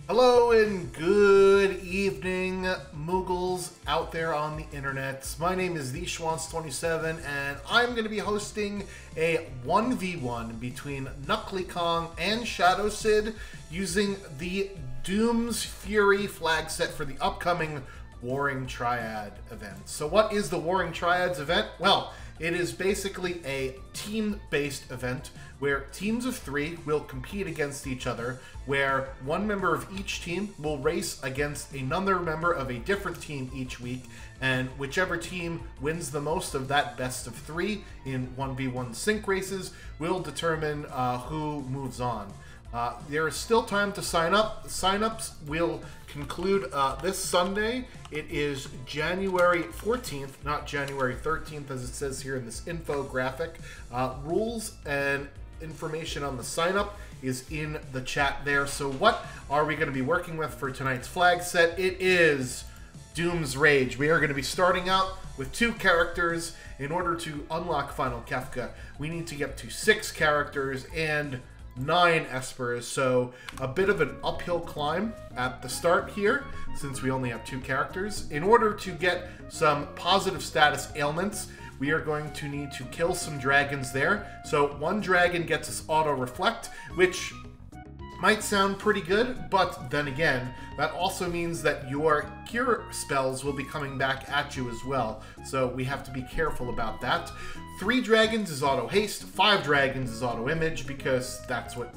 Hello and good evening, Moogles out there on the internet. My name is TheSchwanz27 and I'm going to be hosting a 1v1 between Knuckly Kong and Shadow Sid using the Doom's Fury flag set for the upcoming Warring Triad event. So what is the Warring Triads event? Well, it is basically a team-based event where teams of 3 will compete against each other, where one member of each team will race against another member of a different team each week, and whichever team wins the most of that best of 3 in 1v1 sync races will determine who moves on. There is still time to sign up. Sign-ups will conclude this Sunday. It is January 14th, not January 13th, as it says here in this infographic. Rules and information on the sign-up is in the chat there. So what are we going to be working with for tonight's flag set? It is Doom's Rage. We are going to be starting out with 2 characters. In order to unlock Final Kefka, we need to get to 6 characters and 9 espers, so a bit of an uphill climb at the start here since we only have 2 characters. In order to get some positive status ailments, we are going to need to kill some dragons there. So 1 dragon gets us auto reflect, which might sound pretty good, but then again, that also means that your cure spells will be coming back at you as well. So we have to be careful about that. 3 dragons is auto haste, 5 dragons is auto image, because that's what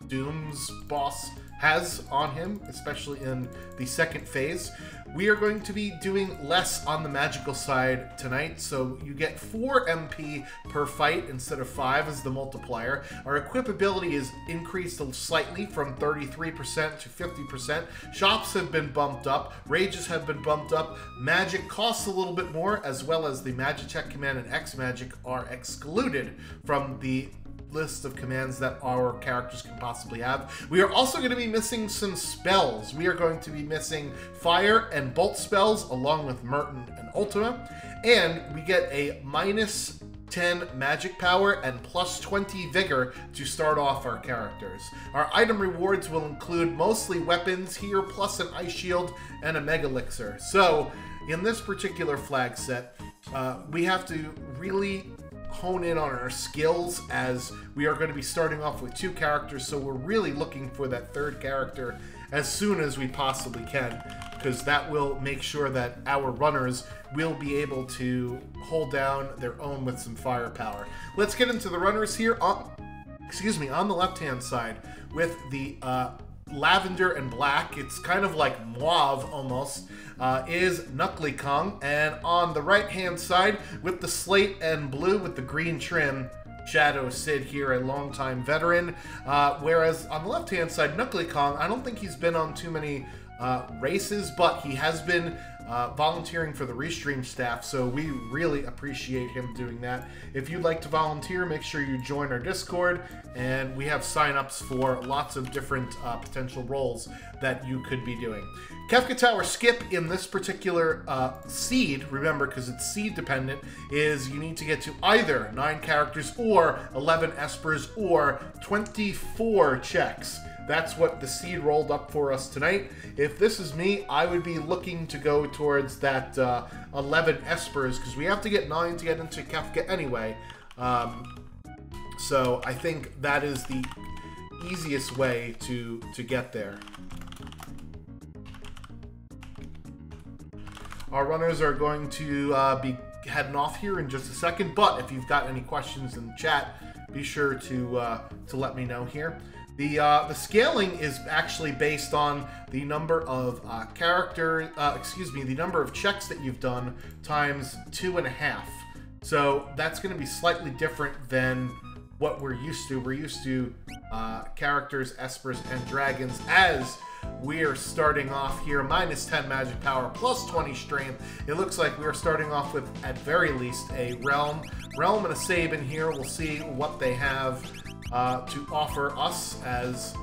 Doom's boss has on him, especially in the second phase. We are going to be doing less on the magical side tonight, so you get 4 MP per fight instead of 5 as the multiplier. Our equipability is increased slightly from 33% to 50%. Shops have been bumped up, rages have been bumped up, magic costs a little bit more, as well as the Magitech command and X magic are excluded from the list of commands that our characters can possibly have. We are also going to be missing some spells. We are going to be missing fire and bolt spells along with Merton and Ultima, and we get a minus 10 magic power and plus 20 vigor to start off our characters. Our item rewards will include mostly weapons here, plus an ice shield and a mega elixir. So in this particular flag set, we have to really hone in on our skills, as we are going to be starting off with 2 characters, so we're really looking for that 3rd character as soon as we possibly can, because that will make sure that our runners will be able to hold down their own with some firepower. Let's get into the runners here on the left hand side with the lavender and black. It's kind of like mauve almost, is Knuckly Kong, and on the right hand side with the slate and blue with the green trim, Shadow Sid here, a longtime veteran. Whereas on the left hand side, Knuckly Kong, I don't think he's been on too many races, but he has been volunteering for the Restream staff, so we really appreciate him doing that. If you'd like to volunteer, make sure you join our Discord, and we have sign-ups for lots of different potential roles that you could be doing. Kefka Tower skip in this particular seed, remember, because it's seed dependent, is you need to get to either 9 characters or 11 espers or 24 checks. That's what the seed rolled up for us tonight. If this is me, I would be looking to go towards that 11 espers, because we have to get 9 to get into Kefka anyway. So I think that is the easiest way to get there. Our runners are going to be heading off here in just a second, but if you've got any questions in the chat, be sure to let me know here. The scaling is actually based on the number of the number of checks that you've done times 2.5. So that's going to be slightly different than what we're used to. We're used to characters, espers, and dragons, as we are starting off here minus 10 magic power, plus 20 strength. It looks like we are starting off with, at very least, a realm and a Sabin here. We'll see what they have to offer us, as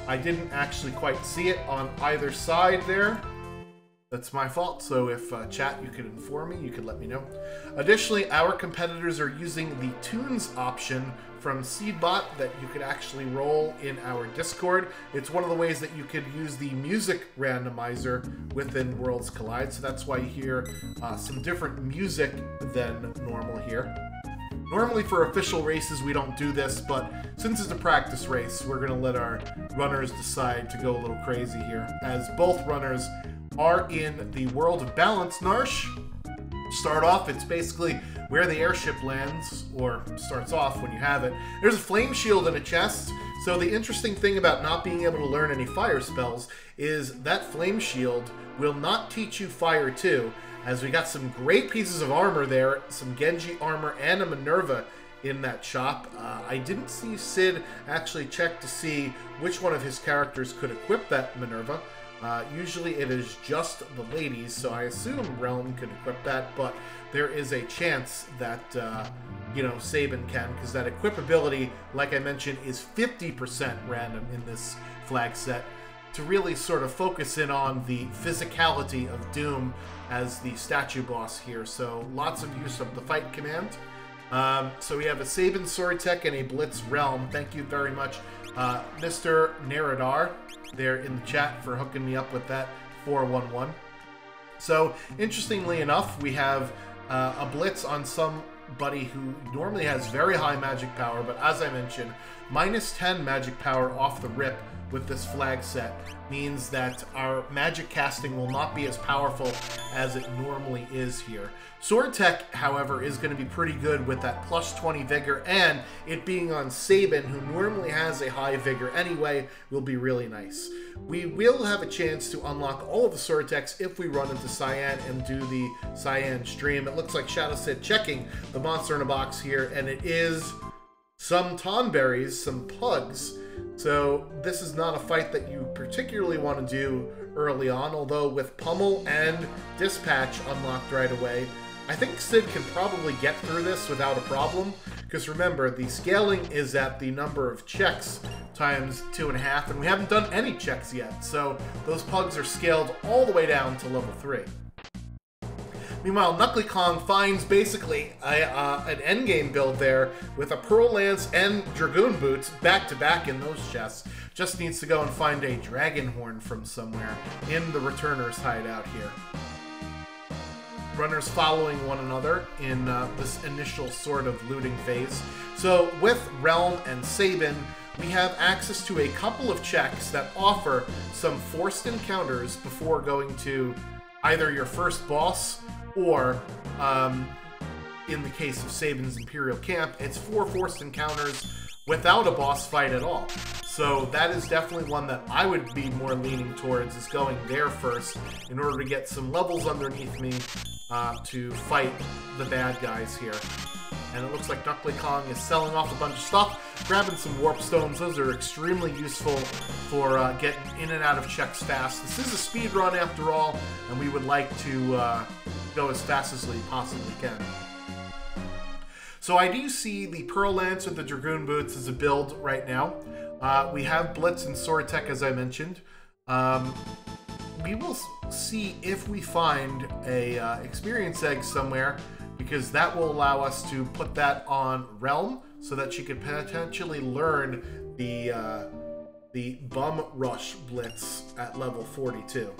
I didn't actually quite see it on either side there. That's my fault. So if chat, you could inform me, you could let me know. Additionally, our competitors are using the tunes option from Seedbot that you could actually roll in our Discord. It's one of the ways that you could use the music randomizer within Worlds Collide. So that's why you hear some different music than normal here. Normally for official races, we don't do this, but since it's a practice race, we're going to let our runners decide to go a little crazy here, as both runners are in the World of Balance. Narsh, start off, it's basically where the airship lands, or starts off when you have it. There's a flame shield in a chest, so the interesting thing about not being able to learn any fire spells is that flame shield will not teach you fire too, as we got some great pieces of armor there, some Genji armor and a Minerva in that shop. I didn't see Sid actually check to see which one of his characters could equip that Minerva. Usually it is just the ladies, so I assume Realm can equip that, but there is a chance that, you know, Sabin can, because that equipability, like I mentioned, is 50% random in this flag set, to really sort of focus in on the physicality of Doom as the statue boss here. So lots of use of the fight command. So we have a Sabin Sword Tech and a Blitz Realm. Thank you very much, Mr. Neradar, there in the chat for hooking me up with that 411. So interestingly enough, we have a Blitz on somebody who normally has very high magic power, but as I mentioned, minus 10 magic power off the rip with this flag set means that our magic casting will not be as powerful as it normally is here. Sword Tech, however, is going to be pretty good with that plus 20 vigor, and it being on Sabin, who normally has a high vigor anyway, will be really nice. We will have a chance to unlock all of the Sword Techs if we run into Cyan and do the Cyan stream. It looks like Shadow said checking the monster in a box here, and it is some Tonberries, some Pugs. So this is not a fight that you particularly want to do early on, although with Pummel and Dispatch unlocked right away, I think Sid can probably get through this without a problem, because remember, the scaling is at the number of checks times 2.5, and we haven't done any checks yet, so those Pugs are scaled all the way down to level 3. Meanwhile, Knuckly Kong finds basically an endgame build there with a Pearl Lance and Dragoon Boots back-to-back in those chests. Just needs to go and find a Dragon Horn from somewhere in the Returner's hideout here. Runners following one another in this initial sort of looting phase. So with Realm and Sabin, we have access to a couple of checks that offer some forced encounters before going to either your first boss or, in the case of Sabin's Imperial Camp, it's 4 forced encounters without a boss fight at all. So that is definitely one that I would be more leaning towards, is going there first in order to get some levels underneath me to fight the bad guys here. And it looks like Knuckly Kong is selling off a bunch of stuff, grabbing some Warp Stones. Those are extremely useful for getting in and out of checks fast. This is a speed run after all, and we would like to go as fast as we possibly can. So I do see the Pearl Lance with the Dragoon Boots as a build right now. We have Blitz and Sword Tech, as I mentioned. We will see if we find a experience egg somewhere, because that will allow us to put that on Realm so that she could potentially learn the Bum Rush Blitz at level 42.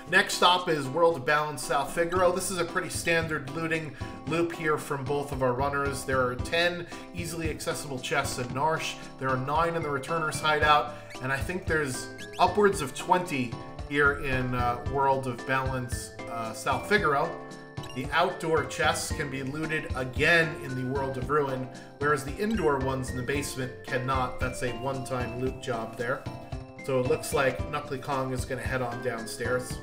Next stop is World of Balance South Figaro. This is a pretty standard looting loop here from both of our runners. There are 10 easily accessible chests at Narsh. There are 9 in the Returner's hideout, and I think there's upwards of 20 here in World of Balance South Figaro. The outdoor chests can be looted again in the World of Ruin, whereas the indoor ones in the basement cannot. That's a one-time loot job there. So it looks like Knuckly Kong is going to head on downstairs.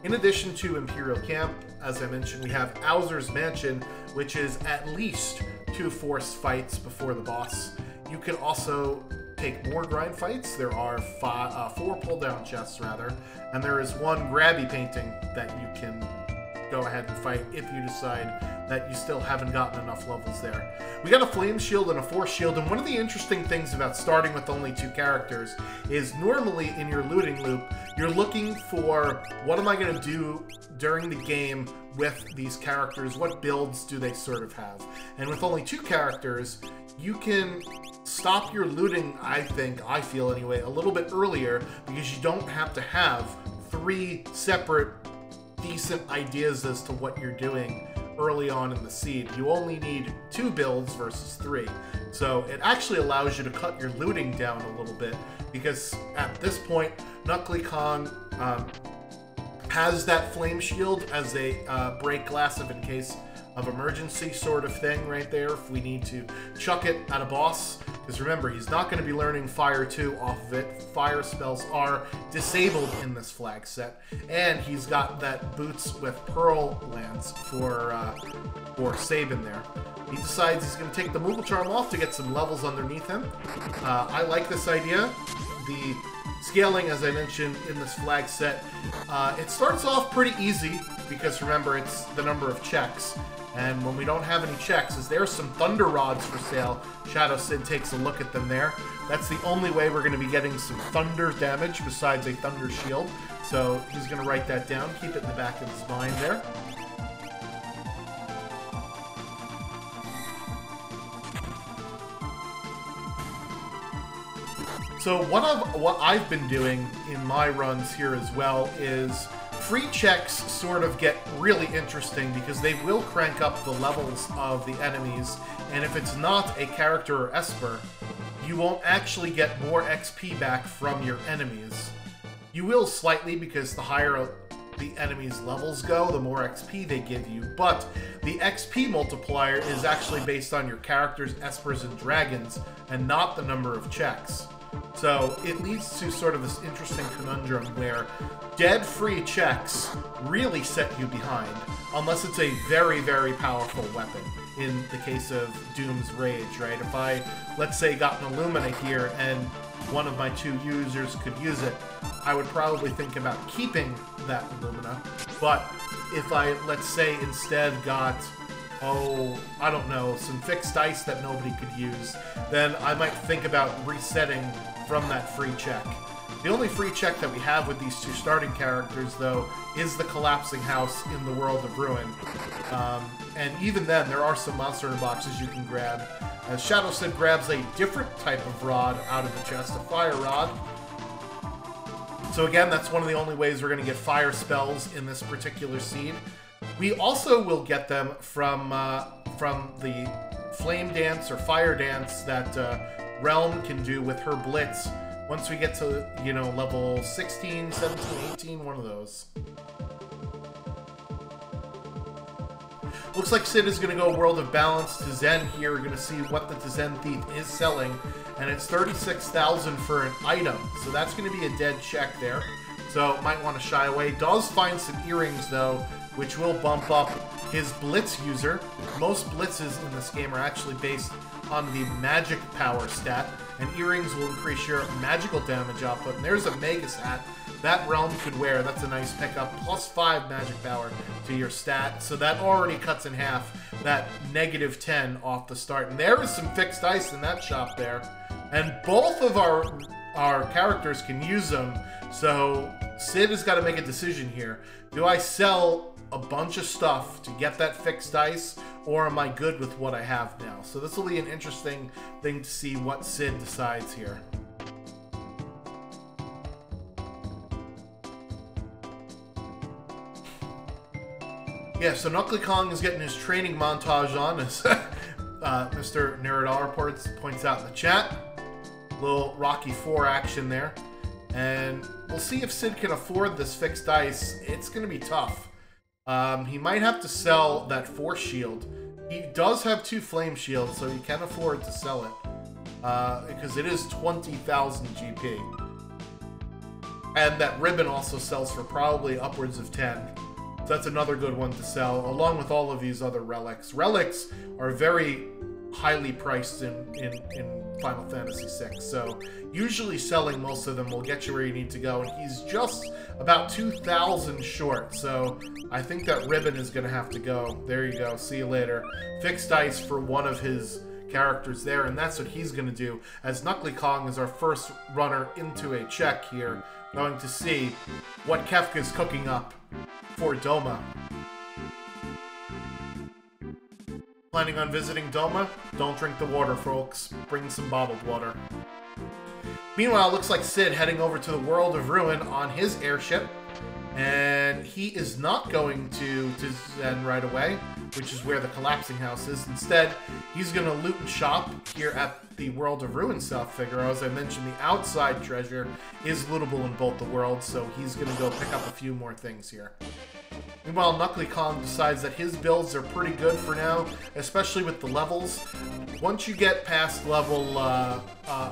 In addition to Imperial Camp, as I mentioned, we have Owser's Mansion, which is at least 2 forced fights before the boss. You can also take more grind fights. There are 4 pull-down chests, rather, and there is 1 grabby painting that you can go ahead and fight if you decide that you still haven't gotten enough levels there. We got a flame shield and a force shield, and one of the interesting things about starting with only 2 characters is normally in your looting loop, you're looking for what am I going to do during the game with these characters, what builds do they sort of have. And with only 2 characters, you can stop your looting, I feel anyway, a little bit earlier because you don't have to have 3 separate decent ideas as to what you're doing early on in the seed. You only need 2 builds versus 3. So it actually allows you to cut your looting down a little bit because at this point, Knuckly Kong has that flame shield as a break glass in case of emergency sort of thing right there if we need to chuck it at a boss. Because remember, he's not going to be learning Fire 2 off of it. Fire spells are disabled in this flag set. And he's got that Boots with Pearl Lance for Sabin there. He decides he's going to take the Moogle Charm off to get some levels underneath him. I like this idea. The scaling, as I mentioned, in this flag set, it starts off pretty easy because remember, it's the number of checks. And when we don't have any checks, is there some Thunder Rods for sale? Shadow Sid takes a look at them there. That's the only way we're going to be getting some Thunder damage besides a Thunder Shield. So he's going to write that down, keep it in the back of his mind there. So what I've been doing in my runs here as well is free checks sort of get really interesting because they will crank up the levels of the enemies, and if it's not a character or Esper, you won't actually get more XP back from your enemies. You will slightly because the higher the enemy's levels go, the more XP they give you, but the XP multiplier is actually based on your characters, Espers, and Dragons, and not the number of checks. So it leads to sort of this interesting conundrum where dead free checks really set you behind, unless it's a very, very powerful weapon. In the case of Doom's Rage, right? If I, let's say, got an Illumina here and one of my 2 users could use it, I would probably think about keeping that Illumina. But if I, let's say, instead got, I don't know, some fixed dice that nobody could use, then I might think about resetting from that free check. The only free check that we have with these 2 starting characters, though, is the Collapsing House in the World of Ruin. And even then, there are some monster boxes you can grab. As Shadow Sid grabs a different type of rod out of the chest, a fire rod. So again, that's one of the only ways we're going to get fire spells in this particular seed. We also will get them from the Flame Dance or Fire Dance that Realm can do with her Blitz once we get to, you know, level 16, 17, 18, one of those. Looks like Sid is going to go World of Balance to Zen here. We're going to see what the Zen Thief is selling, and it's 36,000 for an item, so that's going to be a dead check there. So might want to shy away. Does find some earrings though, which will bump up his Blitz user. Most Blitzes in this game are actually based on the magic power stat, and earrings will increase your magical damage output. And there's a Magus hat that Realm could wear. That's a nice pickup. +5 magic power to your stat, so that already cuts in half that -10 off the start. And there is some fixed dice in that shop there, and both of our characters can use them. So Sid has got to make a decision here. Do I sell a bunch of stuff to get that fixed dice, or am I good with what I have now? So this will be an interesting thing to see what Sid decides here. Yeah, so Knuckly Kong is getting his training montage on, as Mr. Neradar points out in the chat. Little Rocky 4 action there. And we'll see if Sid can afford this fixed dice. It's going to be tough. He might have to sell that Force Shield. He does have 2 Flame Shields, so he can afford to sell it. Because it is 20,000 GP. And that ribbon also sells for probably upwards of 10. So that's another good one to sell, along with all of these other relics. Relics are very highly priced in Final Fantasy VI. So usually selling most of them will get you where you need to go, and he's just about 2,000 short. So I think that Ribbon is going to have to go. There you go. See you later. Fixed dice for one of his characters there, and that's what he's going to do, as Knuckly Kong is our first runner into a check here. Going to see what Kefka's cooking up for Doma. Planning on visiting Doma? Don't drink the water, folks. Bring some bottled water. Meanwhile, it looks like Sid heading over to the World of Ruin on his airship. And he is not going to Zen right away, which is where the collapsing house is. Instead, he's going to loot and shop here at the World of Ruin South Figaro. As I mentioned, the outside treasure is lootable in both the worlds, so he's going to go pick up a few more things here. Meanwhile, Knuckly Kong decides that his builds are pretty good for now, especially with the levels. Once you get past level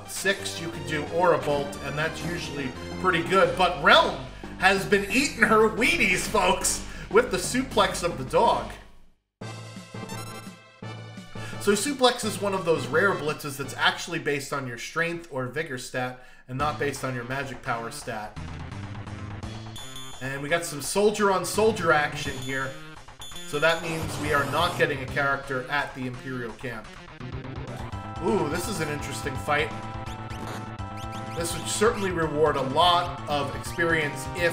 6, you can do Aura Bolt, and that's usually pretty good. But Realm has been eating her Wheaties, folks, with the suplex of the dog. So suplex is one of those rare blitzes that's actually based on your strength or vigor stat, and not based on your magic power stat. And we got some soldier-on-soldier action here. So that means we are not getting a character at the Imperial camp. Ooh, this is an interesting fight. This would certainly reward a lot of experience if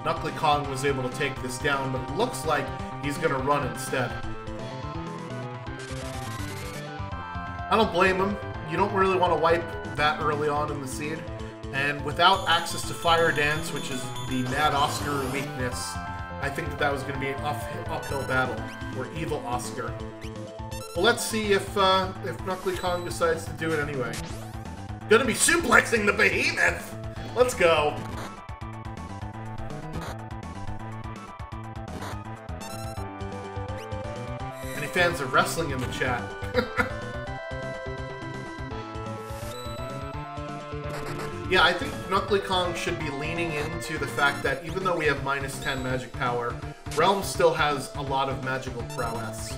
Knuckly Kong was able to take this down, but it looks like he's going to run instead. I don't blame him. You don't really want to wipe that early on in the seed. And without access to Fire Dance, which is the Mad Oscar weakness, I think that was going to be an uphill battle, or Evil Oscar. Well, let's see if Knuckly Kong decides to do it anyway. Gonna be suplexing the behemoth! Let's go! Any fans of wrestling in the chat? Yeah, I think Knuckly Kong should be leaning into the fact that even though we have minus 10 magic power, Realm still has a lot of magical prowess.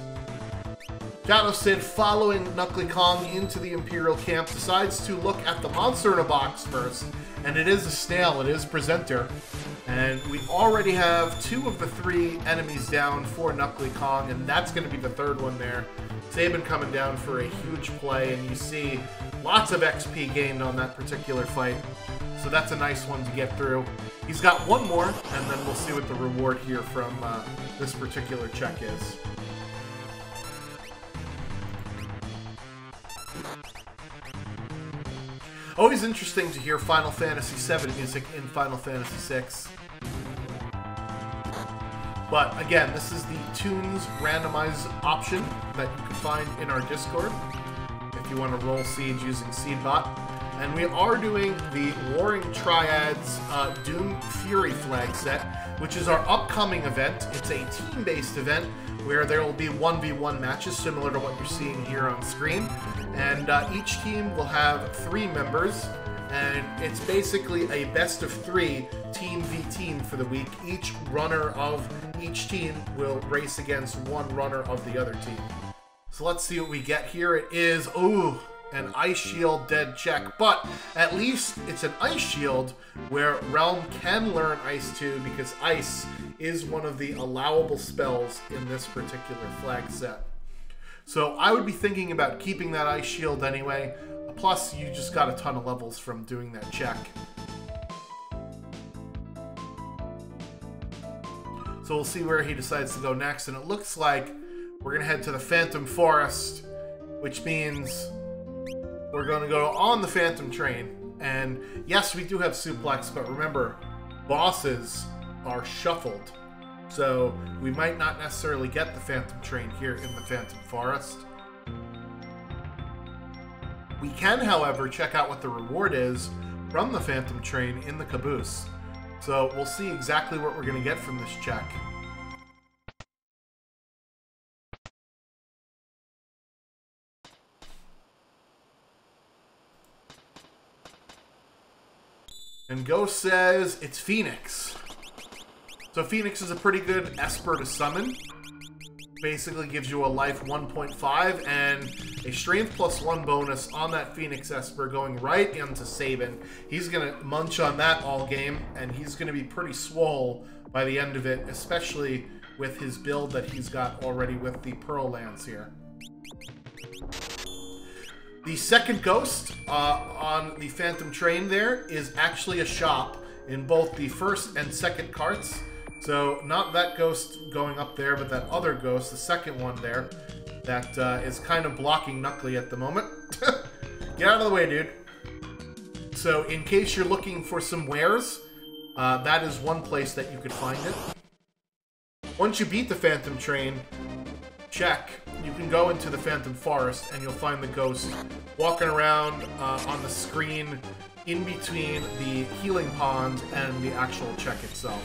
Shadow Sid, following Knuckly Kong into the Imperial camp, decides to look at the monster in a box first, and it is a snail, it is Presenter. And we already have 2 of the 3 enemies down for Knuckly Kong, and that's going to be the 3rd one there. Sabin coming down for a huge play, and you see lots of XP gained on that particular fight. So that's a nice one to get through. He's got one more, and then we'll see what the reward here from this particular check is. Always interesting to hear Final Fantasy VII music in Final Fantasy VI. But again, this is the Tunes Randomize option that you can find in our Discord if you want to roll Siege using Seedbot. And we are doing the Warring Triads Doom Fury flag set, which is our upcoming event. It's a team-based event where there will be 1v1 matches similar to what you're seeing here on screen. And each team will have 3 members, and it's basically a best of 3 team v team for the week. Each runner of each team will race against one runner of the other team. So let's see what we get here. It is, ooh, an Ice Shield dead check, but at least it's an Ice Shield where Realm can learn Ice 2 because Ice is one of the allowable spells in this particular flag set. So I would be thinking about keeping that Ice Shield anyway. Plus, you just got a ton of levels from doing that check. So we'll see where he decides to go next. And it looks like we're going to head to the Phantom Forest, which means we're going to go on the Phantom Train. And yes, we do have suplex, but remember, bosses are shuffled. So we might not necessarily get the Phantom Train here in the Phantom Forest. We can, however, check out what the reward is from the Phantom Train in the Caboose. So we'll see exactly what we're going to get from this check. And Ghost says it's Phoenix. So Phoenix is a pretty good Esper to summon. Basically gives you a life 1.5, and a strength +1 bonus on that Phoenix Esper going right into Sabin. He's going to munch on that all game, and he's going to be pretty swole by the end of it, especially with his build that he's got already with the Pearl Lance here. The second ghost on the Phantom Train there is actually a shop in both the first and second carts. So not that ghost going up there, but that other ghost, the second one there, that is kind of blocking Knuckly at the moment. Get out of the way, dude. So in case you're looking for some wares, that is one place that you could find it. Once you beat the Phantom Train, check, you can go into the Phantom Forest and you'll find the ghost walking around on the screen in between the healing pond and the actual check itself.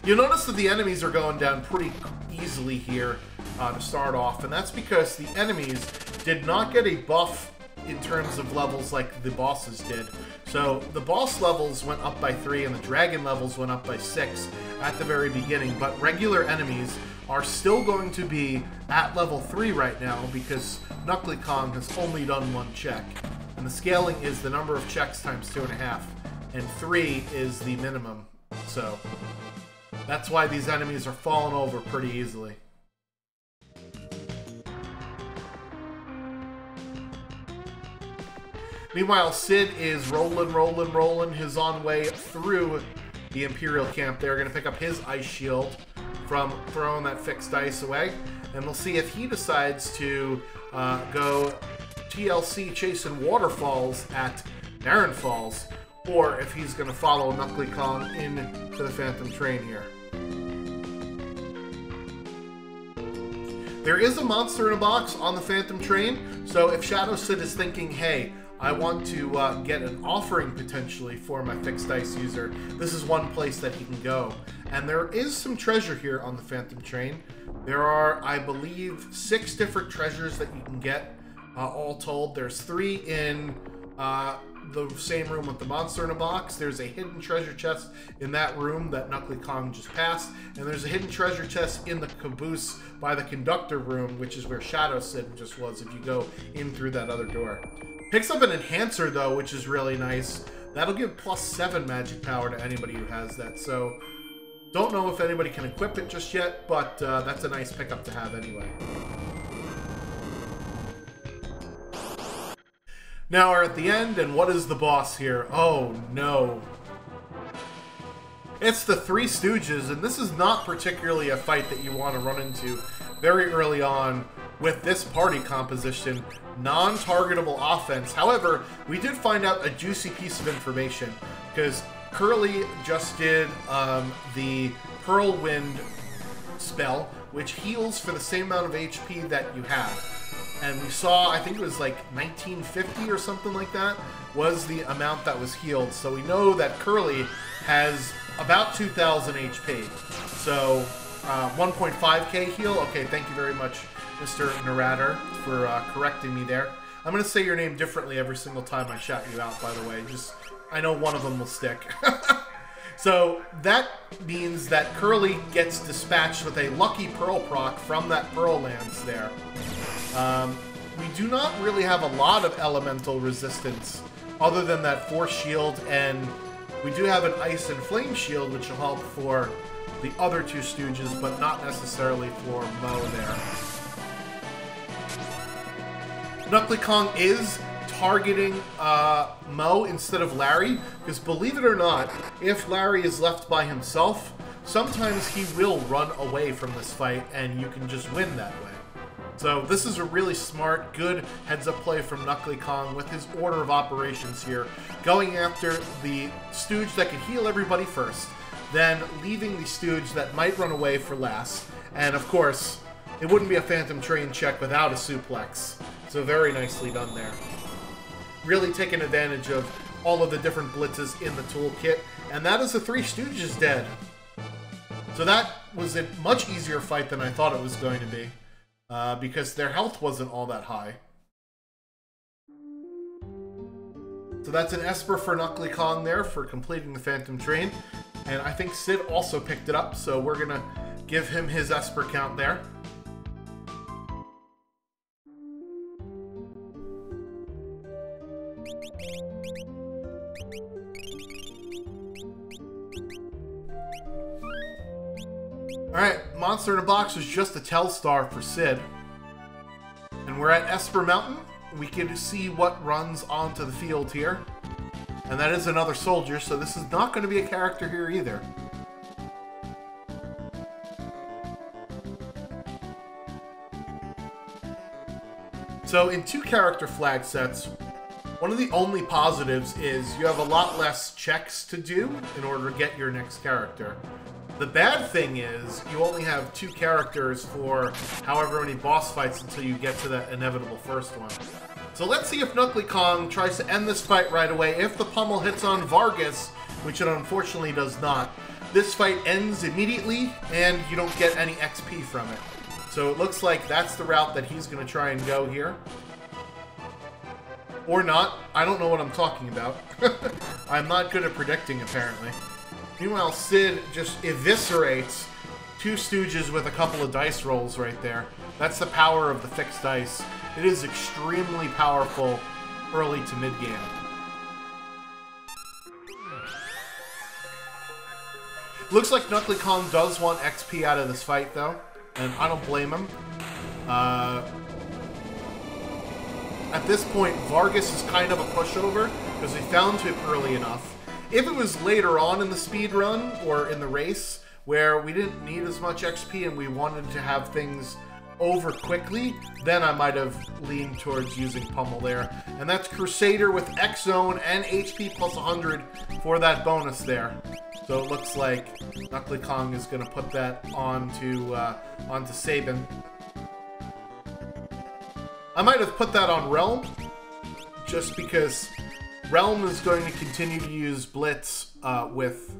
You'll notice that the enemies are going down pretty easily here to start off, and that's because the enemies did not get a buff in terms of levels like the bosses did. So the boss levels went up by 3 and the dragon levels went up by 6 at the very beginning, but regular enemies are still going to be at level 3 right now because Knuckly Kong has only done 1 check. And the scaling is the number of checks times 2.5, and 3 is the minimum. So that's why these enemies are falling over pretty easily. Meanwhile, Sid is rolling his own way through the Imperial camp. They're going to pick up his ice shield from throwing that fixed ice away. And we'll see if he decides to go TLC chasing waterfalls at Narren Falls, or if he's going to follow Knuckly Kong into the Phantom Train here. There is a monster in a box on the Phantom Train, so if Shadow Sid is thinking, hey, I want to get an offering potentially for my fixed ice user, this is one place that he can go. And there is some treasure here on the Phantom Train. There are, I believe, 6 different treasures that you can get, all told. There's 3 in the same room with the monster in a box. There's a hidden treasure chest in that room that Knuckly Kong just passed, and there's a hidden treasure chest in the caboose by the conductor room, which is where Shadow Sid just was if you go in through that other door. Picks up an enhancer though, which is really nice. That'll give +7 magic power to anybody who has that, so don't know if anybody can equip it just yet, but that's a nice pickup to have anyway. Now we're at the end, and what is the boss here? Oh no. It's the Three Stooges, and this is not particularly a fight that you want to run into very early on with this party composition. Non-targetable offense. However, we did find out a juicy piece of information, because Curly just did the Pearl Wind spell, which heals for the same amount of HP that you have. And we saw, I think it was like 1950 or something like that, was the amount that was healed. So we know that Curly has about 2,000 HP. So 1.5k heal. Okay, thank you very much, Mr. Narrator, for correcting me there. I'm going to say your name differently every single time I shout you out, by the way. Just, I know one of them will stick. So that means that Curly gets dispatched with a lucky Pearl proc from that Pearl Lance there. We do not really have a lot of elemental resistance other than that Force Shield, and we do have an Ice and Flame Shield, which will help for the other 2 Stooges, but not necessarily for Mo there. Knuckly Kong is targeting Mo instead of Larry, because believe it or not, if Larry is left by himself, sometimes he will run away from this fight and you can just win that way. So this is a really smart, good heads-up play from Knuckly Kong with his order of operations here, going after the Stooge that can heal everybody first, then leaving the Stooge that might run away for last, and of course, it wouldn't be a Phantom Train check without a suplex. So very nicely done there. Really taking advantage of all of the different blitzes in the toolkit, and that is the Three Stooges dead. So that was a much easier fight than I thought it was going to be, because their health wasn't all that high. So that's an Esper for Knuckly Kong there for completing the Phantom Train, and I think Sid also picked it up, so we're gonna give him his Esper count there. Alright, Monster in a Box was just a Telstar for Sid. And we're at Esper Mountain. We can see what runs onto the field here. And that is another soldier, so this is not going to be a character here either. So in 2-character flag sets, one of the only positives is you have a lot less checks to do in order to get your next character. The bad thing is you only have 2 characters for however many boss fights until you get to that inevitable first one. So let's see if Knuckly Kong tries to end this fight right away. If the pummel hits on Vargas, which it unfortunately does not, this fight ends immediately and you don't get any XP from it. So it looks like that's the route that he's going to try and go here. Or not. I don't know what I'm talking about. I'm not good at predicting, apparently. Meanwhile, Sid just eviscerates 2 Stooges with a couple of dice rolls right there. That's the power of the fixed dice. It is extremely powerful early to mid-game. Looks like Knuckly Kong does want XP out of this fight, though. And I don't blame him. At this point, Vargas is kind of a pushover because we found him early enough. If it was later on in the speed run or in the race where we didn't need as much XP and we wanted to have things over quickly, then I might have leaned towards using Pummel there. And that's Crusader with X-Zone and HP plus 100 for that bonus there. So it looks like Knuckly Kong is going to put that onto Sabin. I might have put that on Realm, just because Realm is going to continue to use Blitz with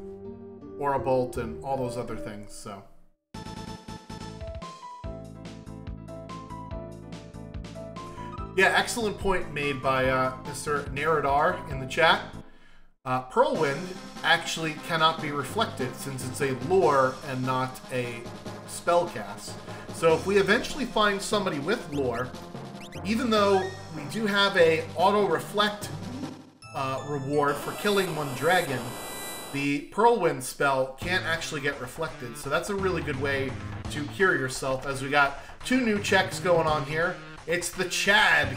Aura Bolt and all those other things, so. Yeah, excellent point made by Mr. Neradar in the chat. Pearlwind actually cannot be reflected since it's a lore and not a spell cast. So if we eventually find somebody with lore, even though we do have a auto-reflect reward for killing one dragon, the Pearlwind spell can't actually get reflected. So that's a really good way to cure yourself, as we got 2 new checks going on here. It's the Chad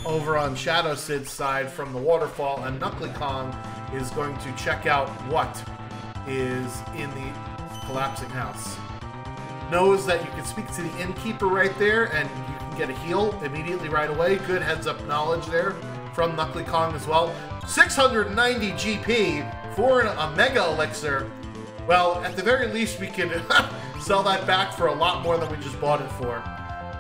over on Shadow Sid's side from the waterfall, and Knuckly Kong is going to check out what is in the collapsing house. Knows that you can speak to the innkeeper right there, and you can get a heal immediately right away. Good heads-up knowledge there from Knuckly Kong as well. 690 GP for a Mega Elixir. Well, at the very least, we could sell that back for a lot more than we just bought it for.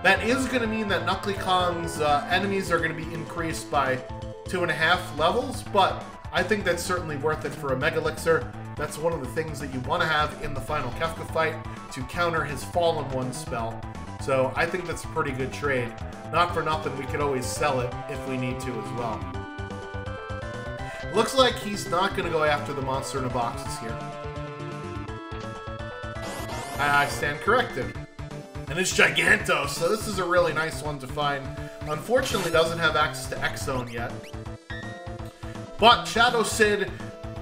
That is going to mean that Knuckly Kong's enemies are going to be increased by 2.5 levels, but I think that's certainly worth it for a Mega Elixir. That's one of the things that you want to have in the final Kefka fight to counter his Fallen One spell. So I think that's a pretty good trade. Not for nothing, we could always sell it if we need to as well. Looks like he's not going to go after the monster in the boxes here. I stand corrected. And it's Gigantos, so this is a really nice one to find. Unfortunately, doesn't have access to X-Zone yet. But Shadow Sid,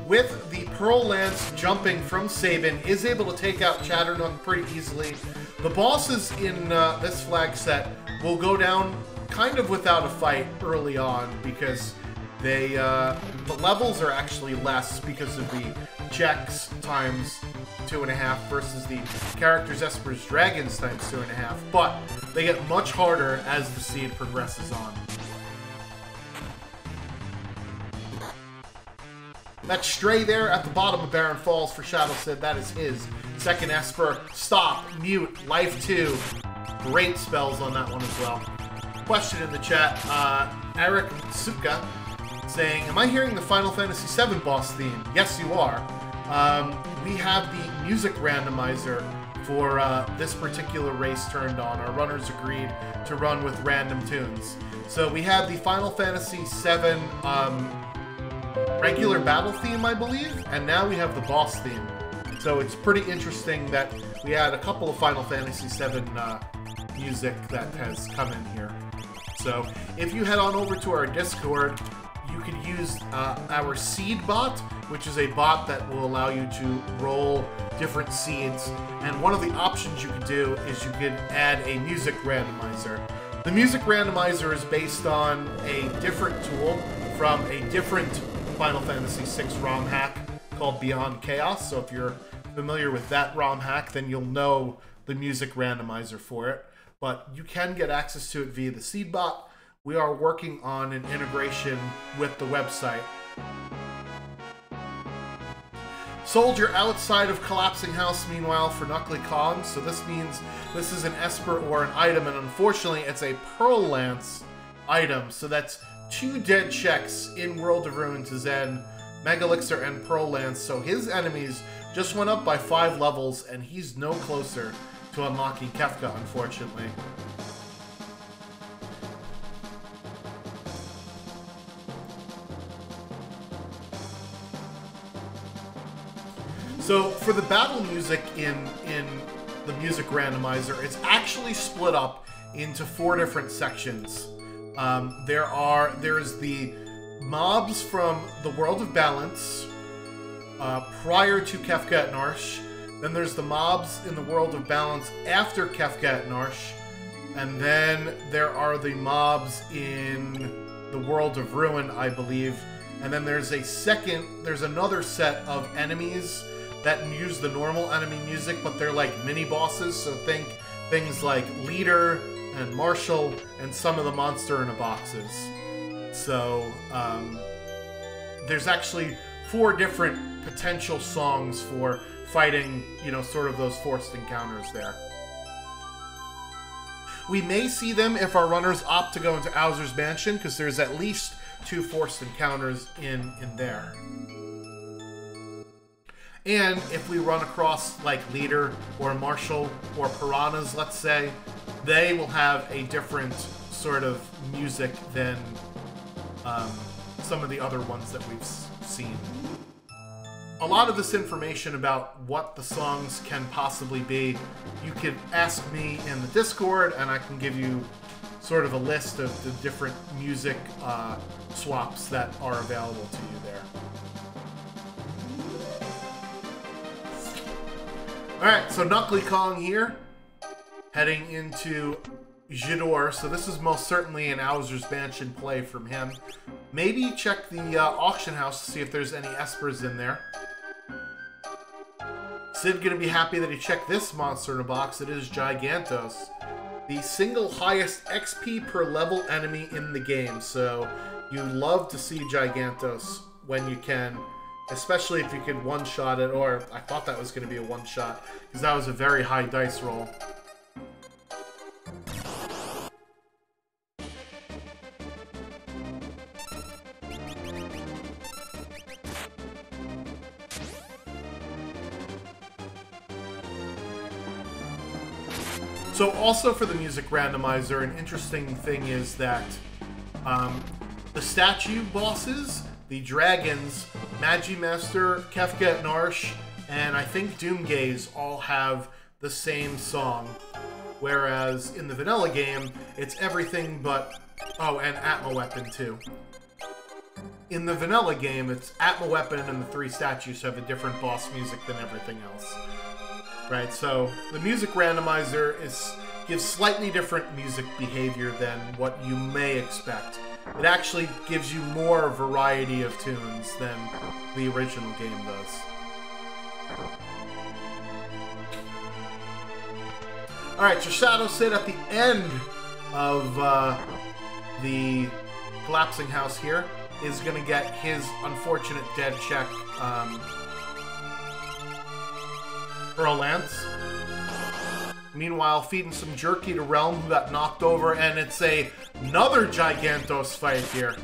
with the Pearl Lance jumping from Sabin, is able to take out Chatternook pretty easily. The bosses in this flag set will go down kind of without a fight early on, because they the levels are actually less because of the checks times 2.5 versus the characters Esper's Dragons times 2.5, but they get much harder as the seed progresses on. That Stray there at the bottom of Barren Falls for Shadow Sid, that is his second Esper. Stop, Mute, Life 2. Great spells on that one as well. Question in the chat, Eric Suka saying, am I hearing the Final Fantasy VII boss theme? Yes, you are. We have the music randomizer for this particular race turned on. Our runners agreed to run with random tunes. So we have the Final Fantasy VII regular battle theme, I believe, and now we have the boss theme. So it's pretty interesting that we had a couple of Final Fantasy VII music that has come in here. So if you head on over to our Discord, you you could use our seed bot, which is a bot that will allow you to roll different seeds. And one of the options you could do is you could add a music randomizer. The music randomizer is based on a different tool from a different Final Fantasy VI ROM hack called Beyond Chaos. So if you're familiar with that ROM hack, then you'll know the music randomizer for it. But you can get access to it via the seed bot. We are working on an integration with the website. Soldier outside of Collapsing House, meanwhile, for Knuckly Kong. So this means this is an Esper or an item, and unfortunately it's a Pearl Lance item. So that's 2 dead checks in World of Ruin to Zen, Megalixir and Pearl Lance. So his enemies just went up by 5 levels, and he's no closer to unlocking Kefka, unfortunately. So for the battle music in the music randomizer, it's actually split up into 4 different sections. There's the mobs from the World of Balance prior to Kefka at Narsh. Then there's the mobs in the World of Balance after Kefka at Narsh. And then there are the mobs in the World of Ruin, I believe. And then there's another set of enemies that use the normal enemy music, but they're like mini bosses. So think things like Leader and Marshall and some of the monster in a boxes. So there's actually 4 different potential songs for fighting, you know, sort of those forced encounters there. We may see them if our runners opt to go into Owser's Mansion, because there's at least 2 forced encounters in there. And if we run across, like, Leader or Marshall or Piranhas, let's say, they will have a different sort of music than some of the other ones that we've seen. A lot of this information about what the songs can possibly be, you could ask me in the Discord, and I can give you sort of a list of the different music swaps that are available to you there. Alright, so Knuckly Kong here, heading into Jador. So this is most certainly an Owser's Mansion play from him. Maybe check the auction house to see if there's any Espers in there. Sid gonna be happy that he checked this monster in a box. It is Gigantos, the single highest XP per level enemy in the game. So you love to see Gigantos when you can. Especially if you could one-shot it, or I thought that was going to be a one-shot, because that was a very high dice roll. So also for the music randomizer, an interesting thing is that the statue bosses, the dragons, Magimaster, Kefka at Narsh, and I think Doomgaze all have the same song. Whereas in the vanilla game, it's everything but... Oh, and Atma Weapon too. In the vanilla game, it's Atma Weapon and the 3 statues have a different boss music than everything else. Right, so the music randomizer gives slightly different music behavior than what you may expect. It actually gives you more variety of tunes than the original game does. Alright, so Shadow Sid at the end of the Collapsing House here is going to get his unfortunate dead check, Pearl Lance. Meanwhile, feeding some jerky to Realm, who got knocked over, and it's another Gigantos fight here.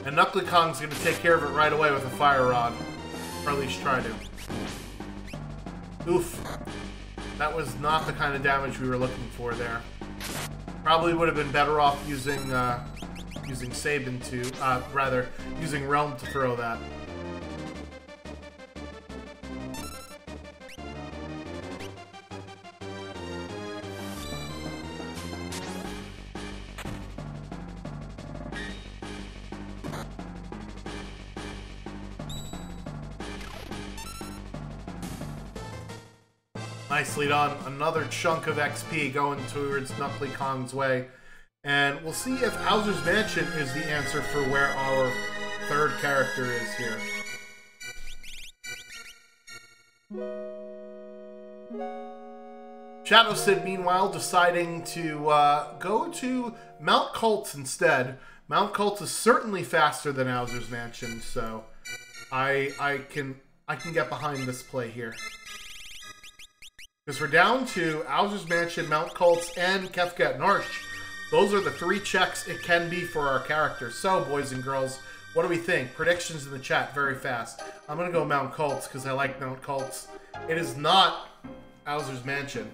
And Knuckly Kong's going to take care of it right away with a Fire Rod. Or at least try to. Oof. That was not the kind of damage we were looking for there. Probably would have been better off using Sabin to, rather, using Realm to throw that. Nicely done. Another chunk of XP going towards Knuckly Kong's way. And we'll see if Bowser's Mansion is the answer for where our third character is here. Shadow Sid, meanwhile, deciding to go to Mount Colts instead. Mount Colts is certainly faster than Bowser's Mansion, so I can get behind this play here. Because we're down to Bowser's Mansion, Mount Colts, and Kefkat Narsh. Those are the 3 checks it can be for our character. So, boys and girls, what do we think? Predictions in the chat very fast. I'm going to go Mount Colts because I like Mount Colts. It is not Bowser's Mansion.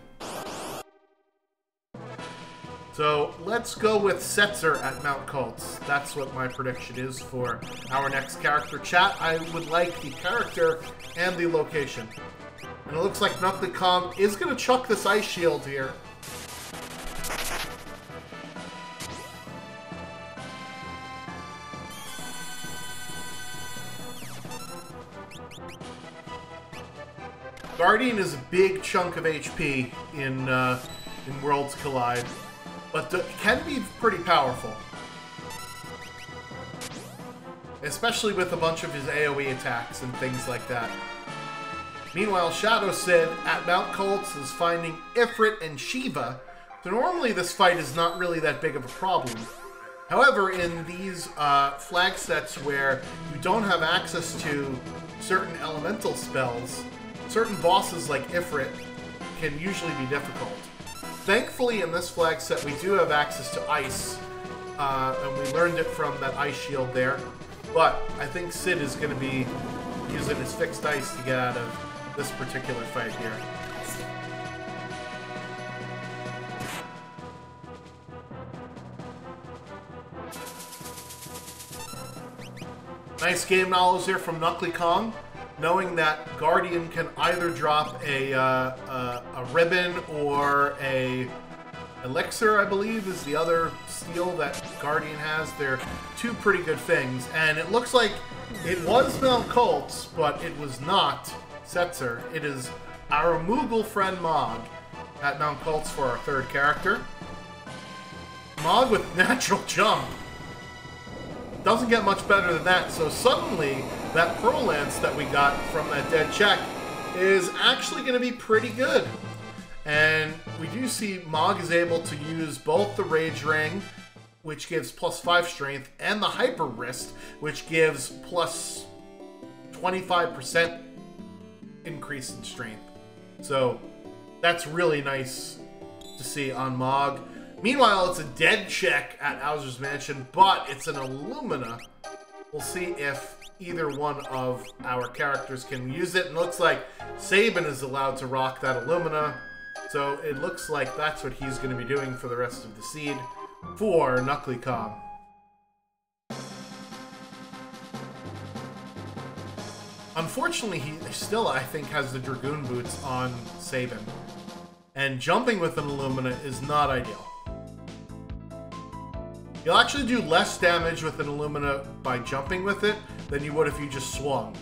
So let's go with Setzer at Mount Colts. That's what my prediction is for our next character. Chat, I would like the character and the location. And it looks like Knuckly Kong is going to chuck this ice shield here. Guardian is a big chunk of HP in Worlds Collide, but can be pretty powerful. Especially with a bunch of his AoE attacks and things like that. Meanwhile, Shadow Sid at Mount Colts is finding Ifrit and Shiva, so normally this fight is not really that big of a problem. However, in these flag sets where you don't have access to certain elemental spells, certain bosses like Ifrit can usually be difficult. Thankfully, in this flag set, we do have access to ice, and we learned it from that ice shield there. But I think Sid is going to be using his fixed ice to get out of this particular fight here. Nice game knowledge here from Knuckly Kong, knowing that Guardian can either drop a ribbon or a elixir, I believe, is the other steal that Guardian has. They're 2 pretty good things. And it looks like it was Mount Colts, but it was not Setzer. It is our Moogle friend Mog at Mount Colts for our third character. Mog with natural jump. Doesn't get much better than that, so suddenly that Pearl Lance that we got from that dead check is actually going to be pretty good. And we do see Mog is able to use both the Rage Ring, which gives +5 strength, and the Hyper Wrist, which gives plus 25% increase in strength. So that's really nice to see on Mog. Meanwhile, it's a dead check at Bowser's Mansion, but it's an Illumina. We'll see if either one of our characters can use it. And it looks like Sabin is allowed to rock that Illumina. So it looks like that's what he's going to be doing for the rest of the seed for Knuckly Kong. Unfortunately, he still, I think, has the Dragoon Boots on Sabin. And jumping with an Illumina is not ideal. You'll actually do less damage with an Illumina by jumping with it than you would if you just swung.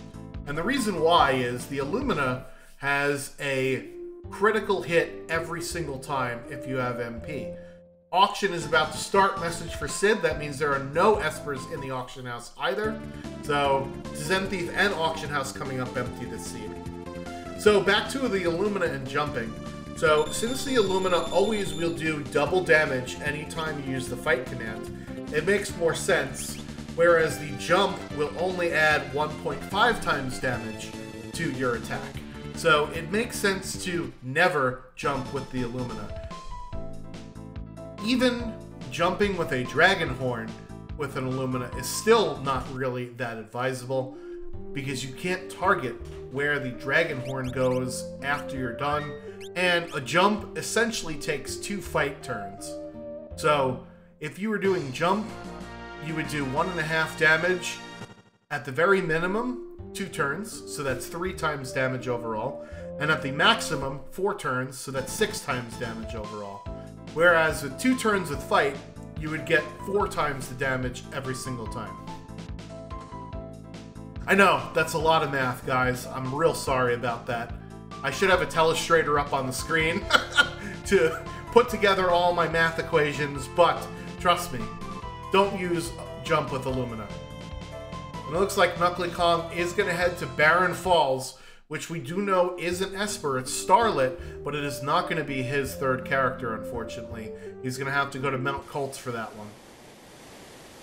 And the reason why is the Illumina has a critical hit every single time if you have MP. Auction is about to start. Message for Sid. That means there are no Espers in the auction house either. So, Zen Thief and Auction House coming up empty this seed. So, back to the Illumina and jumping. So, since the Illumina always will do double damage anytime you use the fight command, it makes more sense, whereas the jump will only add 1.5 times damage to your attack. So, it makes sense to never jump with the Illumina. Even jumping with a Dragon Horn with an Illumina is still not really that advisable, because you can't target where the Dragon Horn goes after you're done, and a jump essentially takes 2 fight turns. So if you were doing jump, you would do 1.5 damage at the very minimum, 2 turns, so that's 3 times damage overall, and at the maximum, 4 turns, so that's 6 times damage overall. Whereas with 2 turns with fight, you would get 4 times the damage every single time. I know, that's a lot of math, guys. I'm real sorry about that. I should have a telestrator up on the screen to put together all my math equations, but trust me, don't use jump with Illumina. And it looks like Knuckly Kong is going to head to Barren Falls, which we do know is an Esper. It's Starlit, but it is not going to be his third character, unfortunately. He's going to have to go to Mount Colts for that one.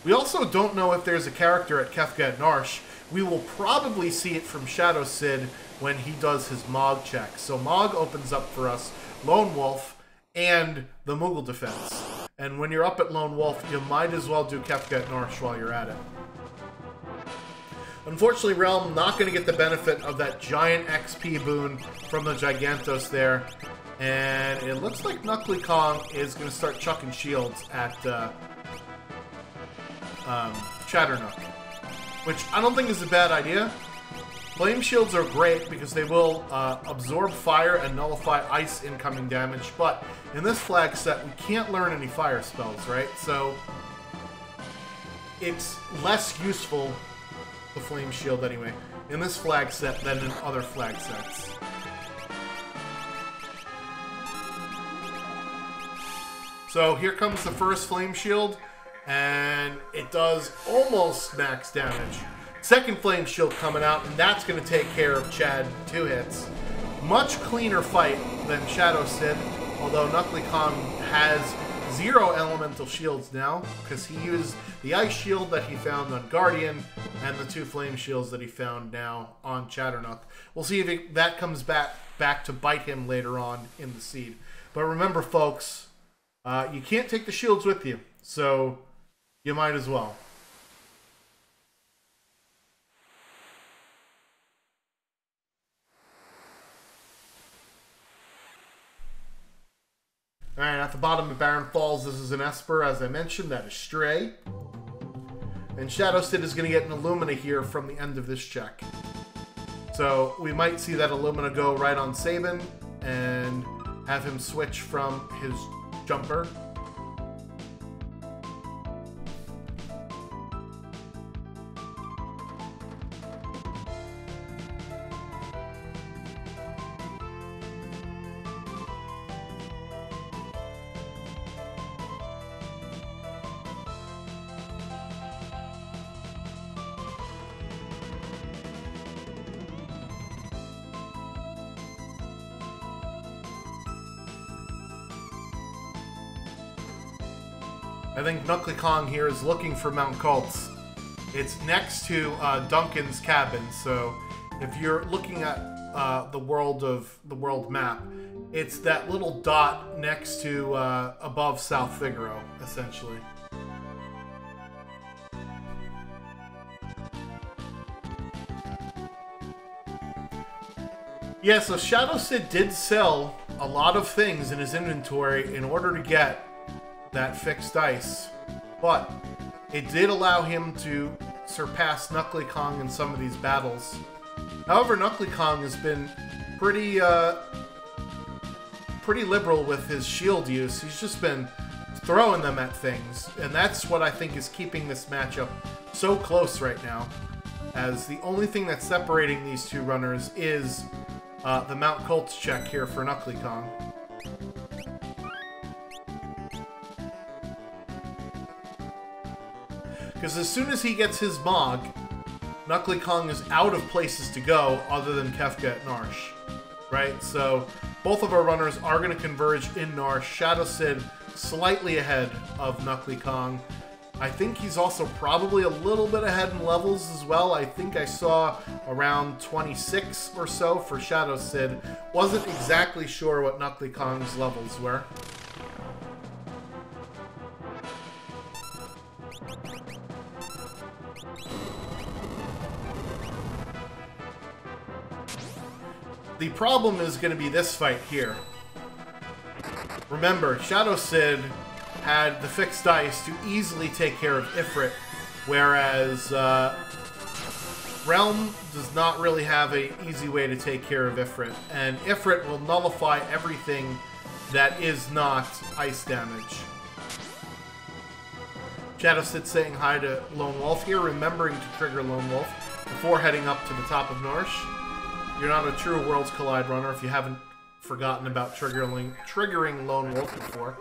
We also don't know if there's a character at Kefka Narsh. We will probably see it from Shadow Sid when he does his Mog check. So Mog opens up for us Lone Wolf and the Moogle defense. And when you're up at Lone Wolf, you might as well do Kefka Narsh while you're at it. Unfortunately, Realm not going to get the benefit of that giant XP boon from the Gigantos there. And it looks like Knuckly Kong is going to start chucking shields at Chatternock, which I don't think is a bad idea. Flame shields are great because they will absorb fire and nullify ice incoming damage, but in this flag set, we can't learn any fire spells, right? So it's less useful, the flame shield anyway, in this flag set than in other flag sets. So here comes the first flame shield, and it does almost max damage. Second flame shield coming out, and that's going to take care of Chad 2 hits. Much cleaner fight than Shadow Sid, although Knuckly Kong has 0 elemental shields now, because he used the ice shield that he found on Guardian, and the 2 flame shields that he found now on Chatternock. We'll see if that comes back to bite him later on in the seed. But remember, folks, you can't take the shields with you, so you might as well. Alright, at the bottom of Barren Falls, this is an Esper, as I mentioned, that is Stray. And Shadow Sid is going to get an Illumina here from the end of this check. So we might see that Illumina go right on Sabin and have him switch from his jumper. I think Knuckly Kong here is looking for Mount Colts. It's next to Duncan's cabin, so if you're looking at the world map, it's that little dot next to above South Figaro, essentially. Yeah, so Shadow Sid did sell a lot of things in his inventory in order to get that fixed ice, but it did allow him to surpass Knuckly Kong in some of these battles. However, Knuckly Kong has been pretty liberal with his shield use. He's just been throwing them at things, and that's what I think is keeping this matchup so close right now, as the only thing that's separating these two runners is the Mount Colts check here for Knuckly Kong. Because as soon as he gets his Mog, Knuckly Kong is out of places to go other than Kefka at Narsh, right? So both of our runners are going to converge in Narsh. Shadow Sid slightly ahead of Knuckly Kong. I think he's also probably a little bit ahead in levels as well. I think I saw around 26 or so for Shadow Sid. Wasn't exactly sure what Knuckly Kong's levels were. The problem is going to be this fight here. Remember, Shadow Sid had the fixed dice to easily take care of Ifrit, whereas Realm does not really have an easy way to take care of Ifrit, and Ifrit will nullify everything that is not ice damage. Shadow Sid saying hi to Lone Wolf here, remembering to trigger Lone Wolf before heading up to the top of Narsh. You're not a true Worlds Collide runner if you haven't forgotten about triggering Lone Wolf before.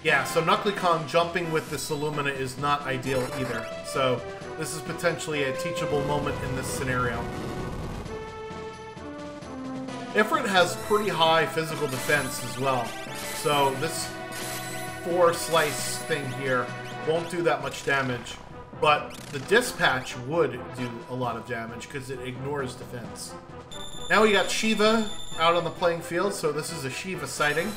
Yeah, so Knuckly Kong jumping with this Illumina is not ideal either. So this is potentially a teachable moment in this scenario. Ifrit has pretty high physical defense as well. So this 4-slice thing here won't do that much damage. But the Dispatch would do a lot of damage because it ignores defense. Now we got Shiva out on the playing field, so this is a Shiva sighting.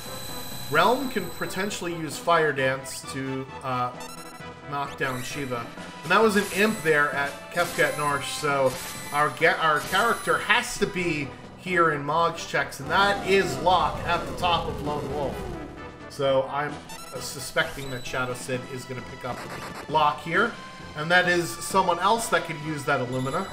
Realm can potentially use Fire Dance to knock down Shiva. And that was an imp there at Kefka at Norsh, so our character has to be here in Mog's checks, and that is Locke at the top of Lone Wolf. So I'm suspecting that Shadow Sid is going to pick up Locke here, and that is someone else that could use that Illumina.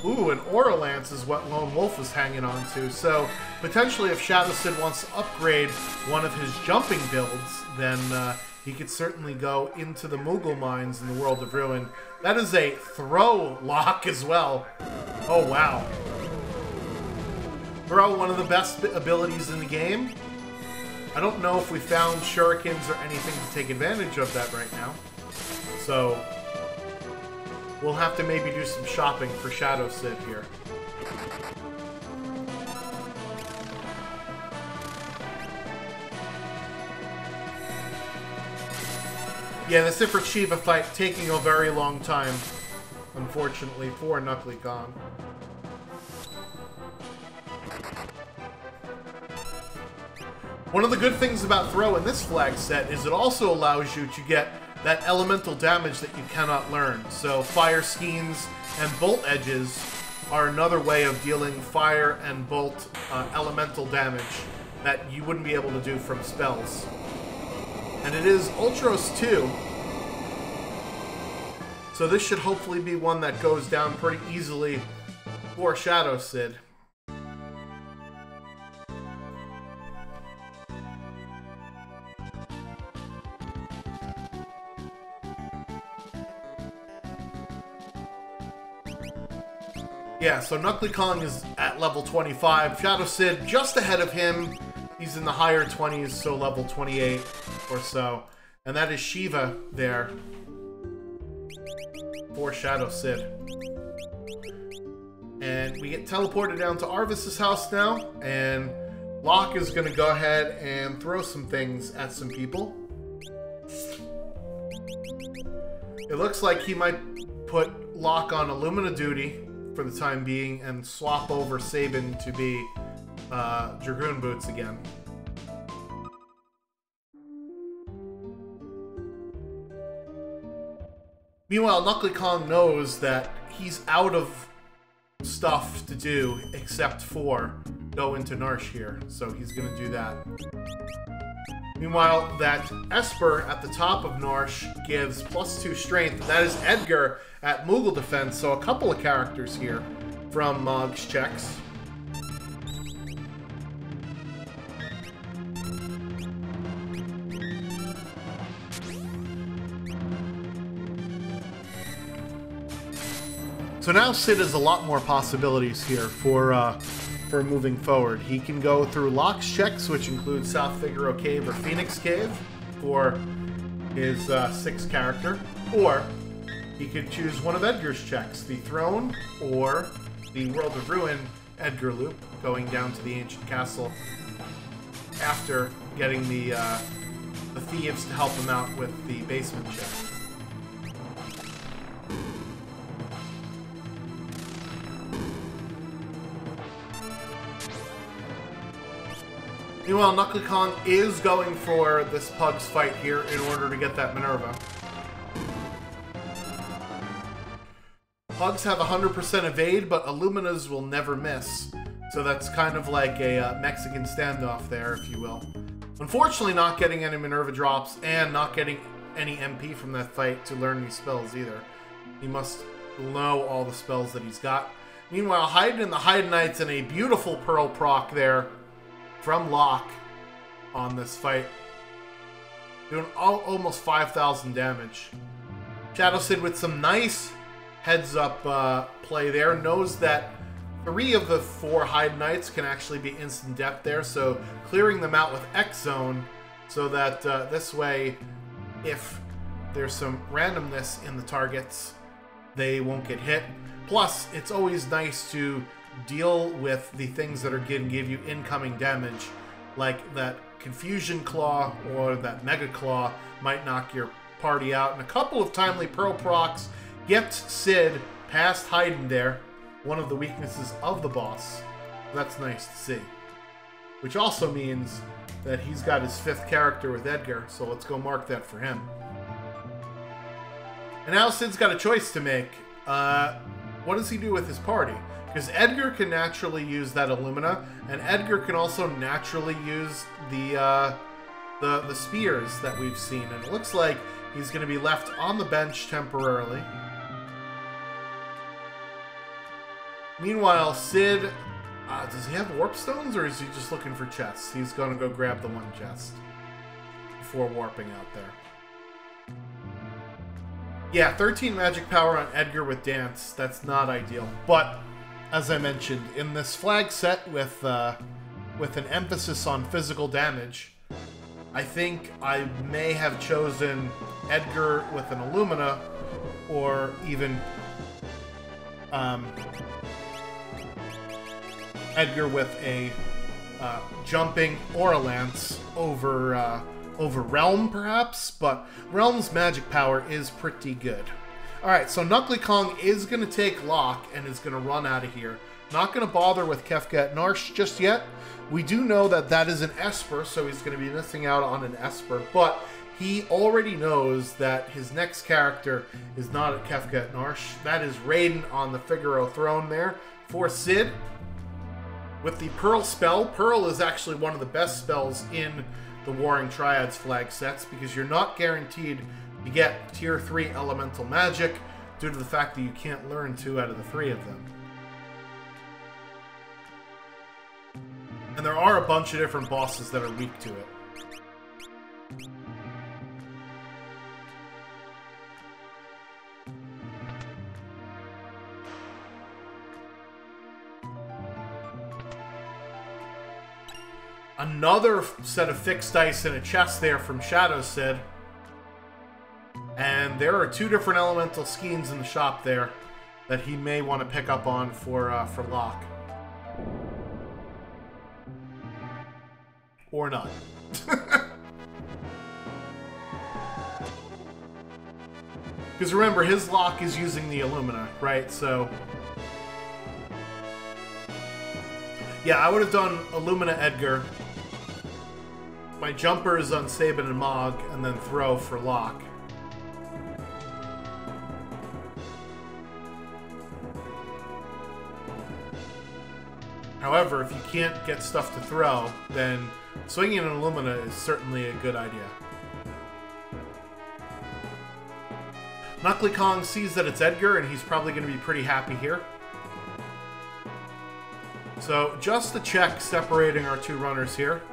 Ooh, an Aura Lance is what Lone Wolf was hanging on to, so potentially if Shadow Sid wants to upgrade one of his jumping builds, then he could certainly go into the Moogle mines in the World of Ruin. That is a throw lock as well. Oh, wow. Throw, one of the best abilities in the game. I don't know if we found shurikens or anything to take advantage of that right now. So we'll have to maybe do some shopping for Shadow Sid here. Yeah, the Ifrit Shiva fight taking a very long time, unfortunately, for Knuckly Kong. One of the good things about Throw in this flag set is it also allows you to get that elemental damage that you cannot learn. So Fire Skeins and Bolt Edges are another way of dealing fire and bolt elemental damage that you wouldn't be able to do from spells. And it is Ultros 2, so this should hopefully be one that goes down pretty easily for Shadow Sid. Yeah, so Knuckly Kong is at level 25. Shadow Sid just ahead of him. He's in the higher 20s, so level 28 or so. And that is Shiva there for Shadow Sid. And we get teleported down to Arvis's house now. And Locke is going to go ahead and throw some things at some people. It looks like he might put Locke on Illumina duty for the time being and swap over Sabin to be Dragoon Boots again. Meanwhile, Knuckly Kong knows that he's out of stuff to do except for go into Narsh here, so he's going to do that. Meanwhile, that Esper at the top of Narsh gives +2 strength. That is Edgar at Moogle Defense, so a couple of characters here from Mog's checks. So now Sid has a lot more possibilities here for moving forward. He can go through Locke's checks, which include South Figaro Cave or Phoenix Cave for his 6th character, or he could choose one of Edgar's checks, the Throne or the World of Ruin Edgar loop, going down to the Ancient Castle after getting the thieves to help him out with the basement check. Meanwhile, Knuckly Kong is going for this Pugs fight here in order to get that Minerva. Pugs have 100% evade, but Illuminas will never miss. So that's kind of like a Mexican standoff there, if you will. Unfortunately, not getting any Minerva drops and not getting any MP from that fight to learn these spells either. He must know all the spells that he's got. Meanwhile, hiding in the Hide Knights and a beautiful Pearl proc there from Locke on this fight. doing almost 5,000 damage. Shadow Sid with some nice heads-up play there, knows that 3 of the 4 Hide Knights can actually be instant death there, so clearing them out with X Zone, so that this way, if there's some randomness in the targets, they won't get hit. Plus, it's always nice to deal with the things that are going to give you incoming damage, like that Confusion Claw or that Mega Claw might knock your party out. And a couple of timely Pearl procs get Sid past Haydn there, one of the weaknesses of the boss. That's nice to see. Which also means that he's got his 5th character with Edgar, so let's go mark that for him. And now Sid's got a choice to make. What does he do with his party? Because Edgar can naturally use that Illumina, and Edgar can also naturally use the spears that we've seen. And it looks like he's going to be left on the bench temporarily. Meanwhile, Sid, does he have warp stones, or is he just looking for chests? He's going to go grab the one chest before warping out there. Yeah, 13 magic power on Edgar with Dance. That's not ideal. But, as I mentioned, in this flag set with an emphasis on physical damage, I think I may have chosen Edgar with an Illumina, or even Edgar with a jumping Aura Lance over Realm, perhaps, but Realm's magic power is pretty good. Alright, so Knuckly Kong is going to take Locke and is going to run out of here. Not going to bother with Kefka at Narsh just yet. We do know that that is an Esper, so he's going to be missing out on an Esper, but he already knows that his next character is not at Kefka at Narsh. That is Raiden on the Figaro throne there for Sid. With the Pearl spell, Pearl is actually one of the best spells in the Warring Triads flag sets, because you're not guaranteed to get tier 3 elemental magic due to the fact that you can't learn 2 out of the 3 of them. And there are a bunch of different bosses that are weak to it. Another set of fixed dice in a chest there from Shadow Sid. And there are 2 different elemental schemes in the shop there that he may want to pick up on for Locke. Or not. Because remember, his Locke is using the Illumina, right? So yeah, I would have done Illumina Edgar. My jumper is on Sabin and Mog, and then throw for Locke. However, if you can't get stuff to throw, then swinging an Illumina is certainly a good idea. Knuckly Kong sees that it's Edgar, and he's probably going to be pretty happy here. So, just a check separating our 2 runners here.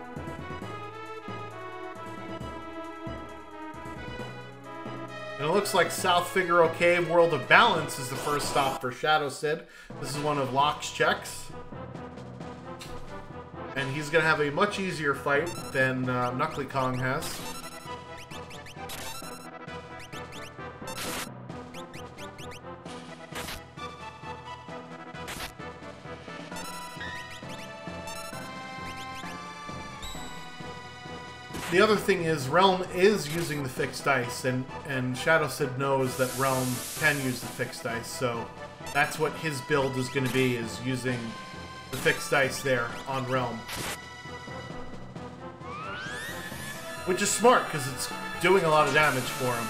And it looks like South Figaro Cave World of Balance is the first stop for Shadow Sid. This is one of Locke's checks. And he's going to have a much easier fight than Knuckly Kong has. The other thing is, Realm is using the fixed dice, and Shadow Sid knows that Realm can use the fixed dice, so that's what his build is going to be, is using the fixed dice there on Realm. Which is smart, because it's doing a lot of damage for him.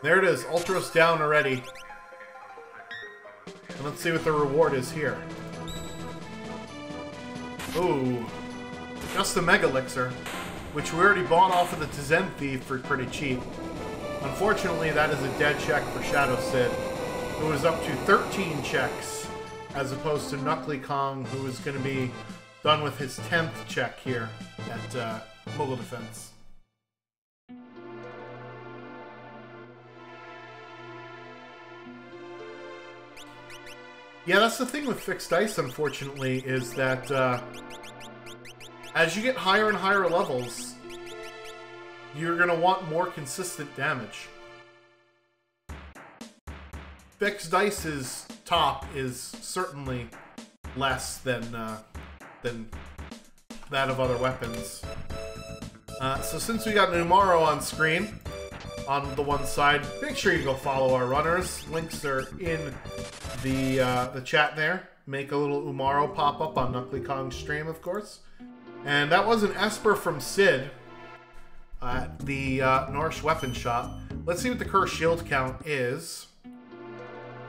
There it is, Ultros down already. And let's see what the reward is here. Ooh. Just a Mega Elixir, which we already bought off of the Tizen Thief for pretty cheap. Unfortunately, that is a dead check for Shadow Sid, who is up to 13 checks as opposed to Knuckly Kong, who is going to be done with his 10th check here at Moogle Defense. Yeah, that's the thing with fixed dice, unfortunately, is that as you get higher and higher levels, you're going to want more consistent damage. Fixed dice's top is certainly less than that of other weapons. So since we got an Umaro on screen, on the one side, make sure you go follow our runners. Links are in the chat there. Make a little Umaro pop up on Knuckly Kong's stream, of course. And that was an Esper from Sid at the Norse Weapon Shop. Let's see what the curse shield count is.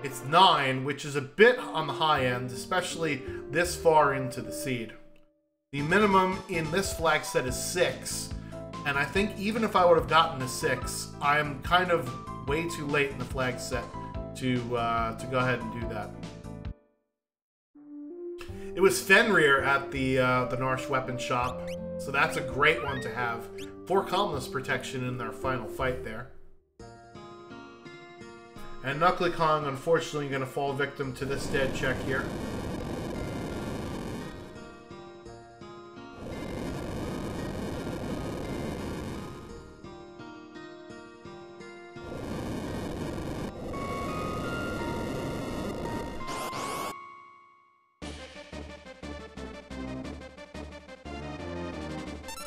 It's 9, which is a bit on the high end, especially this far into the seed. The minimum in this flag set is 6, and I think even if I would have gotten a 6, I'm kind of way too late in the flag set to go ahead and do that. It was Fenrir at the Norse Weapon Shop, so that's a great one to have for calmness protection in their final fight there. And Knuckly Kong, unfortunately, going to fall victim to this dead check here.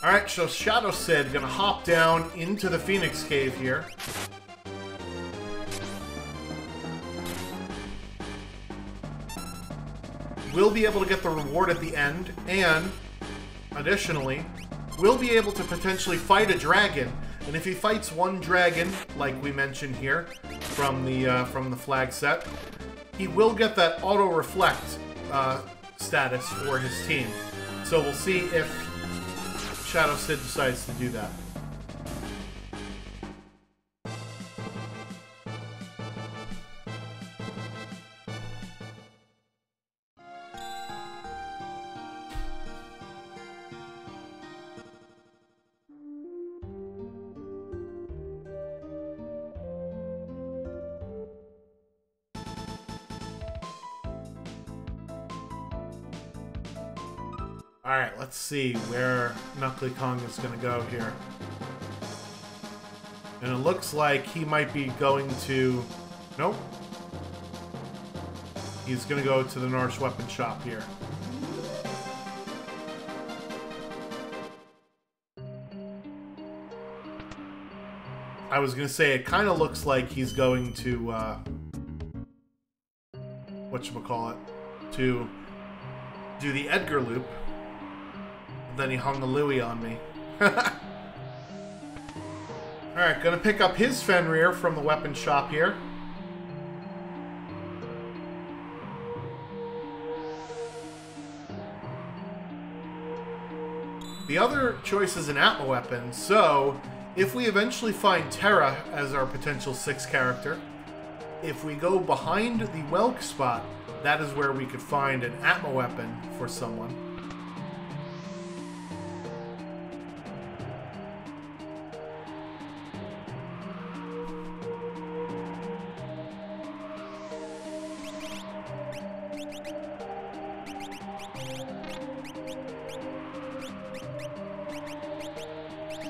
Alright, so Shadow Sid going to hop down into the Phoenix Cave here. Will be able to get the reward at the end, and additionally, will be able to potentially fight a dragon. And if he fights one dragon, like we mentioned here from the flag set, he will get that auto reflect status for his team. So we'll see if Shadow Sid decides to do that. Alright, let's see where Knuckly Kong is going to go here. And it looks like he might be going to... Nope. He's going to go to the Norse Weapon Shop here. I was going to say, it kind of looks like he's going to... whatchamacallit? To do the Edgar loop. Then he hung a Louie on me. Alright, gonna pick up his Fenrir from the weapon shop here. The other choice is an Atma weapon, so if we eventually find Terra as our potential 6th character, if we go behind the Welk spot, that is where we could find an Atma weapon for someone.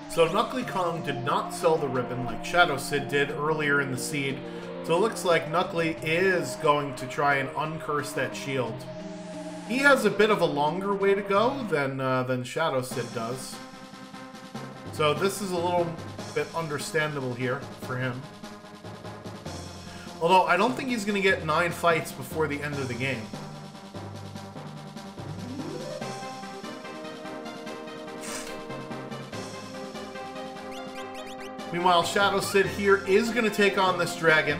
So Knuckly Kong did not sell the ribbon like Shadow Sid did earlier in the seed, so it looks like Knuckly is going to try and uncurse that shield. He has a bit of a longer way to go than Shadow Sid does. So this is a little bit understandable here for him. Although I don't think he's going to get 9 fights before the end of the game. Meanwhile, Shadow Sid here is going to take on this dragon.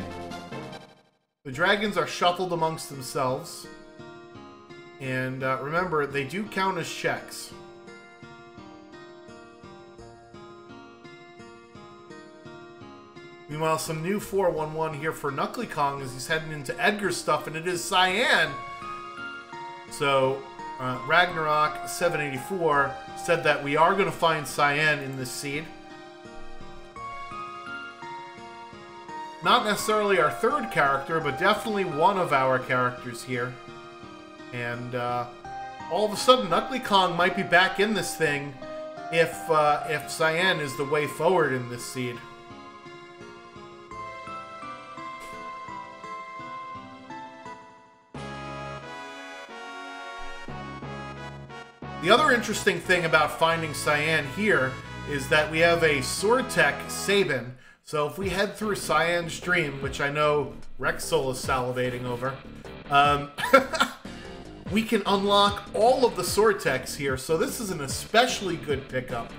The dragons are shuffled amongst themselves. And remember, they do count as checks. Meanwhile, some new 411 here for Knuckly Kong as he's heading into Edgar's stuff, and it is Cyan So Ragnarok 784 said that we are going to find cyan in this seed. Not necessarily our third character, but definitely one of our characters here. And all of a sudden, Knuckly Kong might be back in this thing if cyan is the way forward in this seed. The other interesting thing about finding cyan here is that we have a Sword Tech Sabin. So if we head through Cyan's Dream, which I know Rexol is salivating over, we can unlock all of the Sword Techs here. So this is an especially good pickup.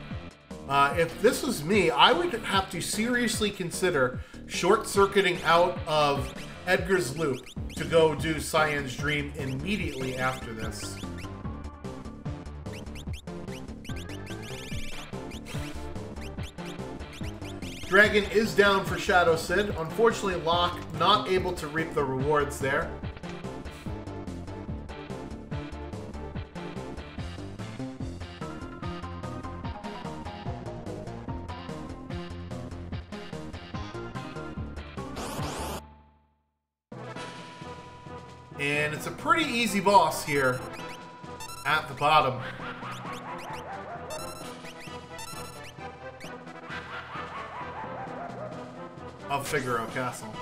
If this was me, I would have to seriously consider short-circuiting out of Edgar's Loop to go do Cyan's Dream immediately after this. Dragon is down for Shadow Sid. Unfortunately, Locke not able to reap the rewards there. And it's a pretty easy boss here at the bottom. Of Figaro Castle.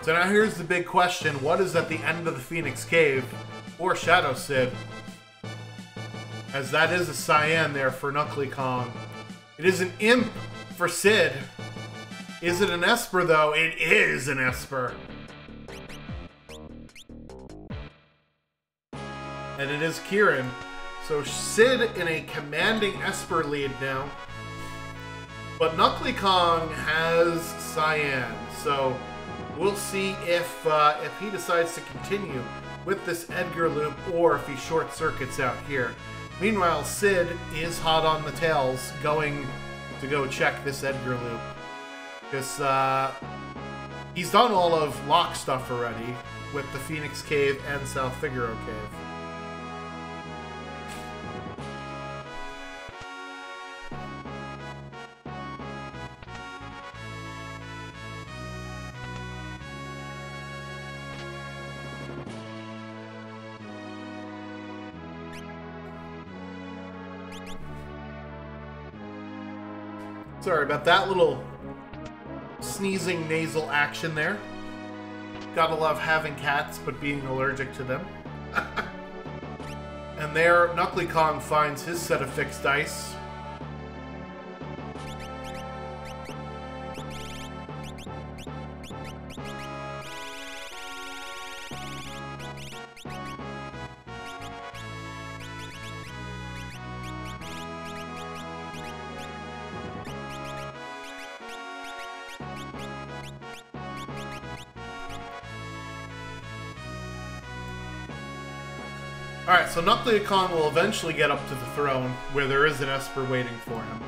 So now here's the big question. What is at the end of the Phoenix Cave or Shadow Sid? As that is a cyan there for Knuckly Kong. It is an imp for Sid. Is it an Esper though? It is an Esper. And it is Kieran. So Sid in a commanding Esper lead now. But Knuckly Kong has cyan. So we'll see if he decides to continue with this Edgar loop or if he short circuits out here. Meanwhile, Sid is hot on the tails going to go check this Edgar loop. Because he's done all of Locke stuff already with the Phoenix Cave and South Figaro Cave. Sorry about that little sneezing nasal action there. Gotta love having cats, but being allergic to them. And there, Knuckly Kong finds his set of fixed dice. Alright, so Knuckly Kong will eventually get up to the throne, where there is an Esper waiting for him.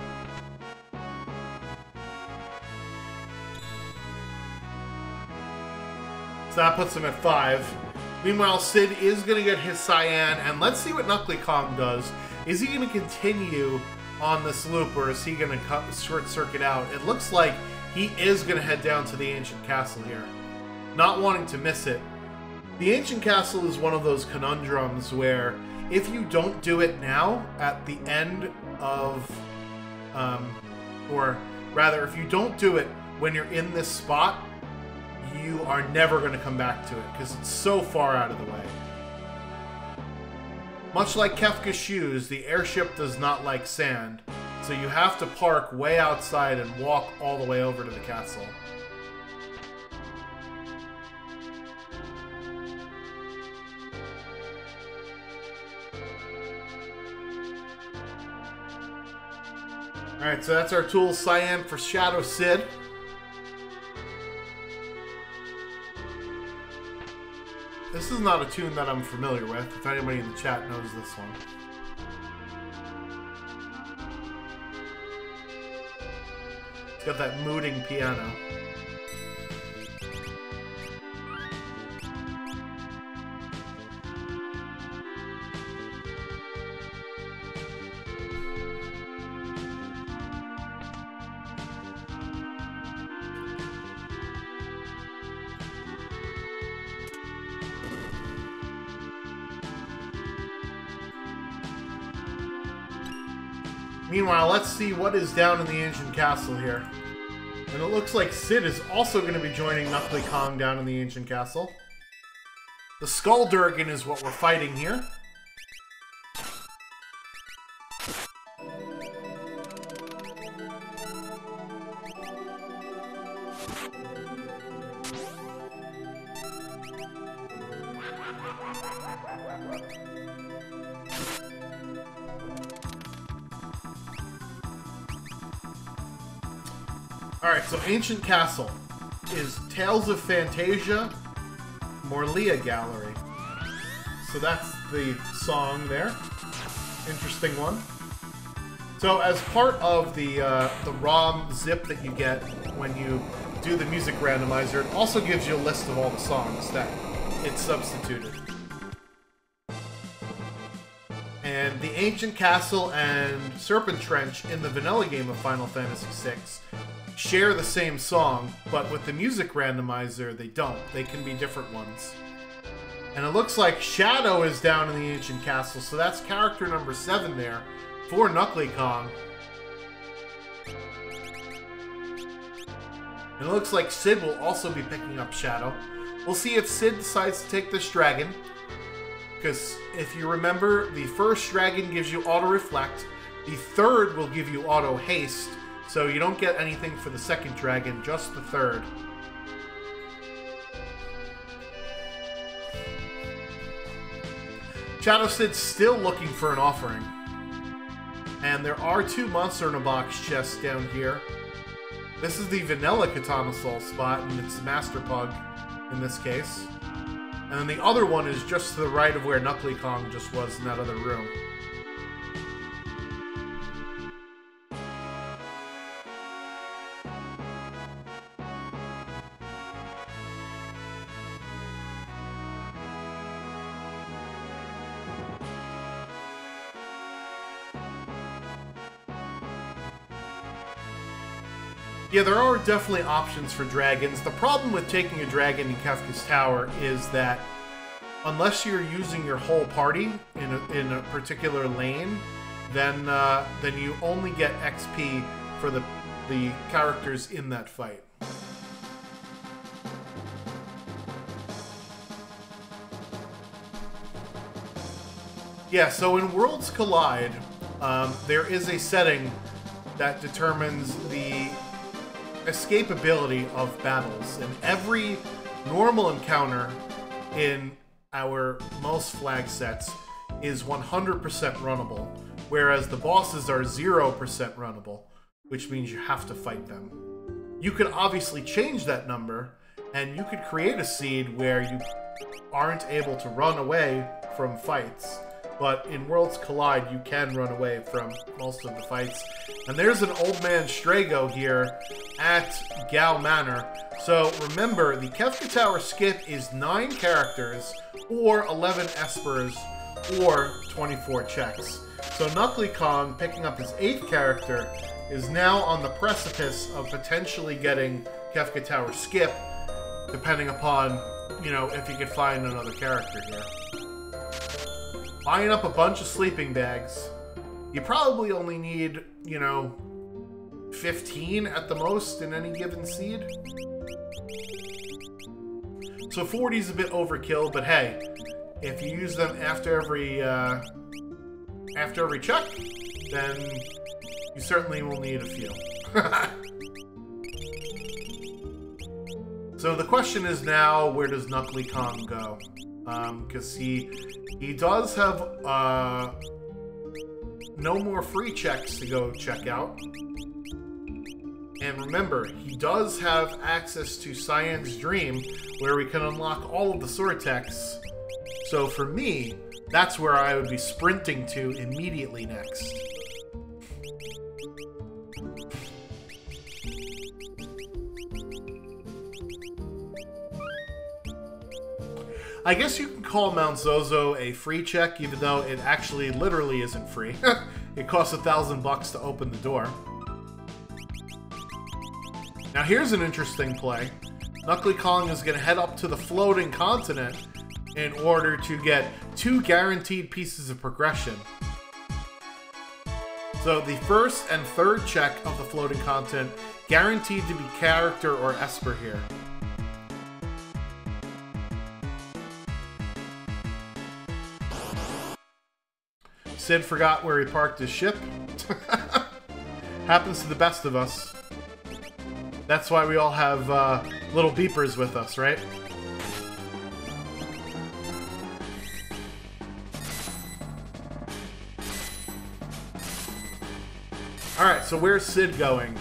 So that puts him at 5. Meanwhile, Sid is going to get his cyan, and let's see what Knuckly Kong does. Is he going to continue on this loop, or is he going to short circuit out? It looks like he is going to head down to the Ancient Castle here, not wanting to miss it. The Ancient Castle is one of those conundrums where if you don't do it now at the end of, or rather, if you don't do it when you're in this spot, you are never going to come back to it because it's so far out of the way. Much like Kefka's shoes, the airship does not like sand, so you have to park way outside and walk all the way over to the castle. Alright, so that's our tool, cyan for Shadow Sid. This is not a tune that I'm familiar with, if anybody in the chat knows this one. got that mooting piano. Meanwhile, let's see what is down in the ancient castle here. And it looks like Sid is also going to be joining Knuckly Kong down in the ancient castle. The Skulldurgan is what we're fighting here. Alright, so Ancient Castle is Tales of Fantasia, Morlia Gallery. So that's the song there. Interesting one. So as part of the ROM zip that you get when you do the music randomizer, it also gives you a list of all the songs that it's substituted. And the Ancient Castle and Serpent Trench in the vanilla game of Final Fantasy VI share the same song, but with the music randomizer, they don't. They can be different ones. And it looks like Shadow is down in the Ancient Castle, so that's character number 7 there for Knuckly Kong. And it looks like Sid will also be picking up Shadow. We'll see if Sid decides to take this dragon, because if you remember, the first dragon gives you auto-reflect, the third will give you auto-haste, so you don't get anything for the second dragon, just the third. Shadow Sid's still looking for an offering. And there are 2 Monster in a Box chests down here. This is the vanilla Katana Soul spot, and it's Master Pug in this case. And then the other one is just to the right of where Knuckly Kong just was in that other room. Yeah, there are definitely options for dragons. The problem with taking a dragon in Kefka's Tower is that unless you're using your whole party in a particular lane, then you only get XP for the characters in that fight. Yeah, so in Worlds Collide, there is a setting that determines the escapability of battles, and every normal encounter in our most flag sets is 100% runnable, whereas the bosses are 0% runnable, which means you have to fight them. You could obviously change that number, and you could create a seed where you aren't able to run away from fights. But in Worlds Collide, you can run away from most of the fights. And there's an Old Man Strago here at Gal Manor. So remember, the Kefka Tower skip is 9 characters, or 11 espers, or 24 checks. So Knuckly Kong, picking up his 8th character, is now on the precipice of potentially getting Kefka Tower skip, depending upon, you know, if he could find another character here. Buying up a bunch of sleeping bags. You probably only need, you know, 15 at the most in any given seed. So 40 is a bit overkill, but hey, if you use them after every check, then you certainly will need a few. So the question is now, where does Knuckly Kong go? Because he does have no more free checks to go check out. And remember, he does have access to Cyan's Dream, where we can unlock all of the sword techs. So for me, that's where I would be sprinting to immediately next. I guess you can call Mount Zozo a free check, even though it actually literally isn't free. It costs $1,000 to open the door. Now here's an interesting play. Knuckly Kong is going to head up to the floating continent in order to get 2 guaranteed pieces of progression. So the first and third check of the floating continent guaranteed to be character or Esper here. Sid forgot where he parked his ship. Happens to the best of us. That's why we all have little beepers with us, right? Alright, so where's Sid going?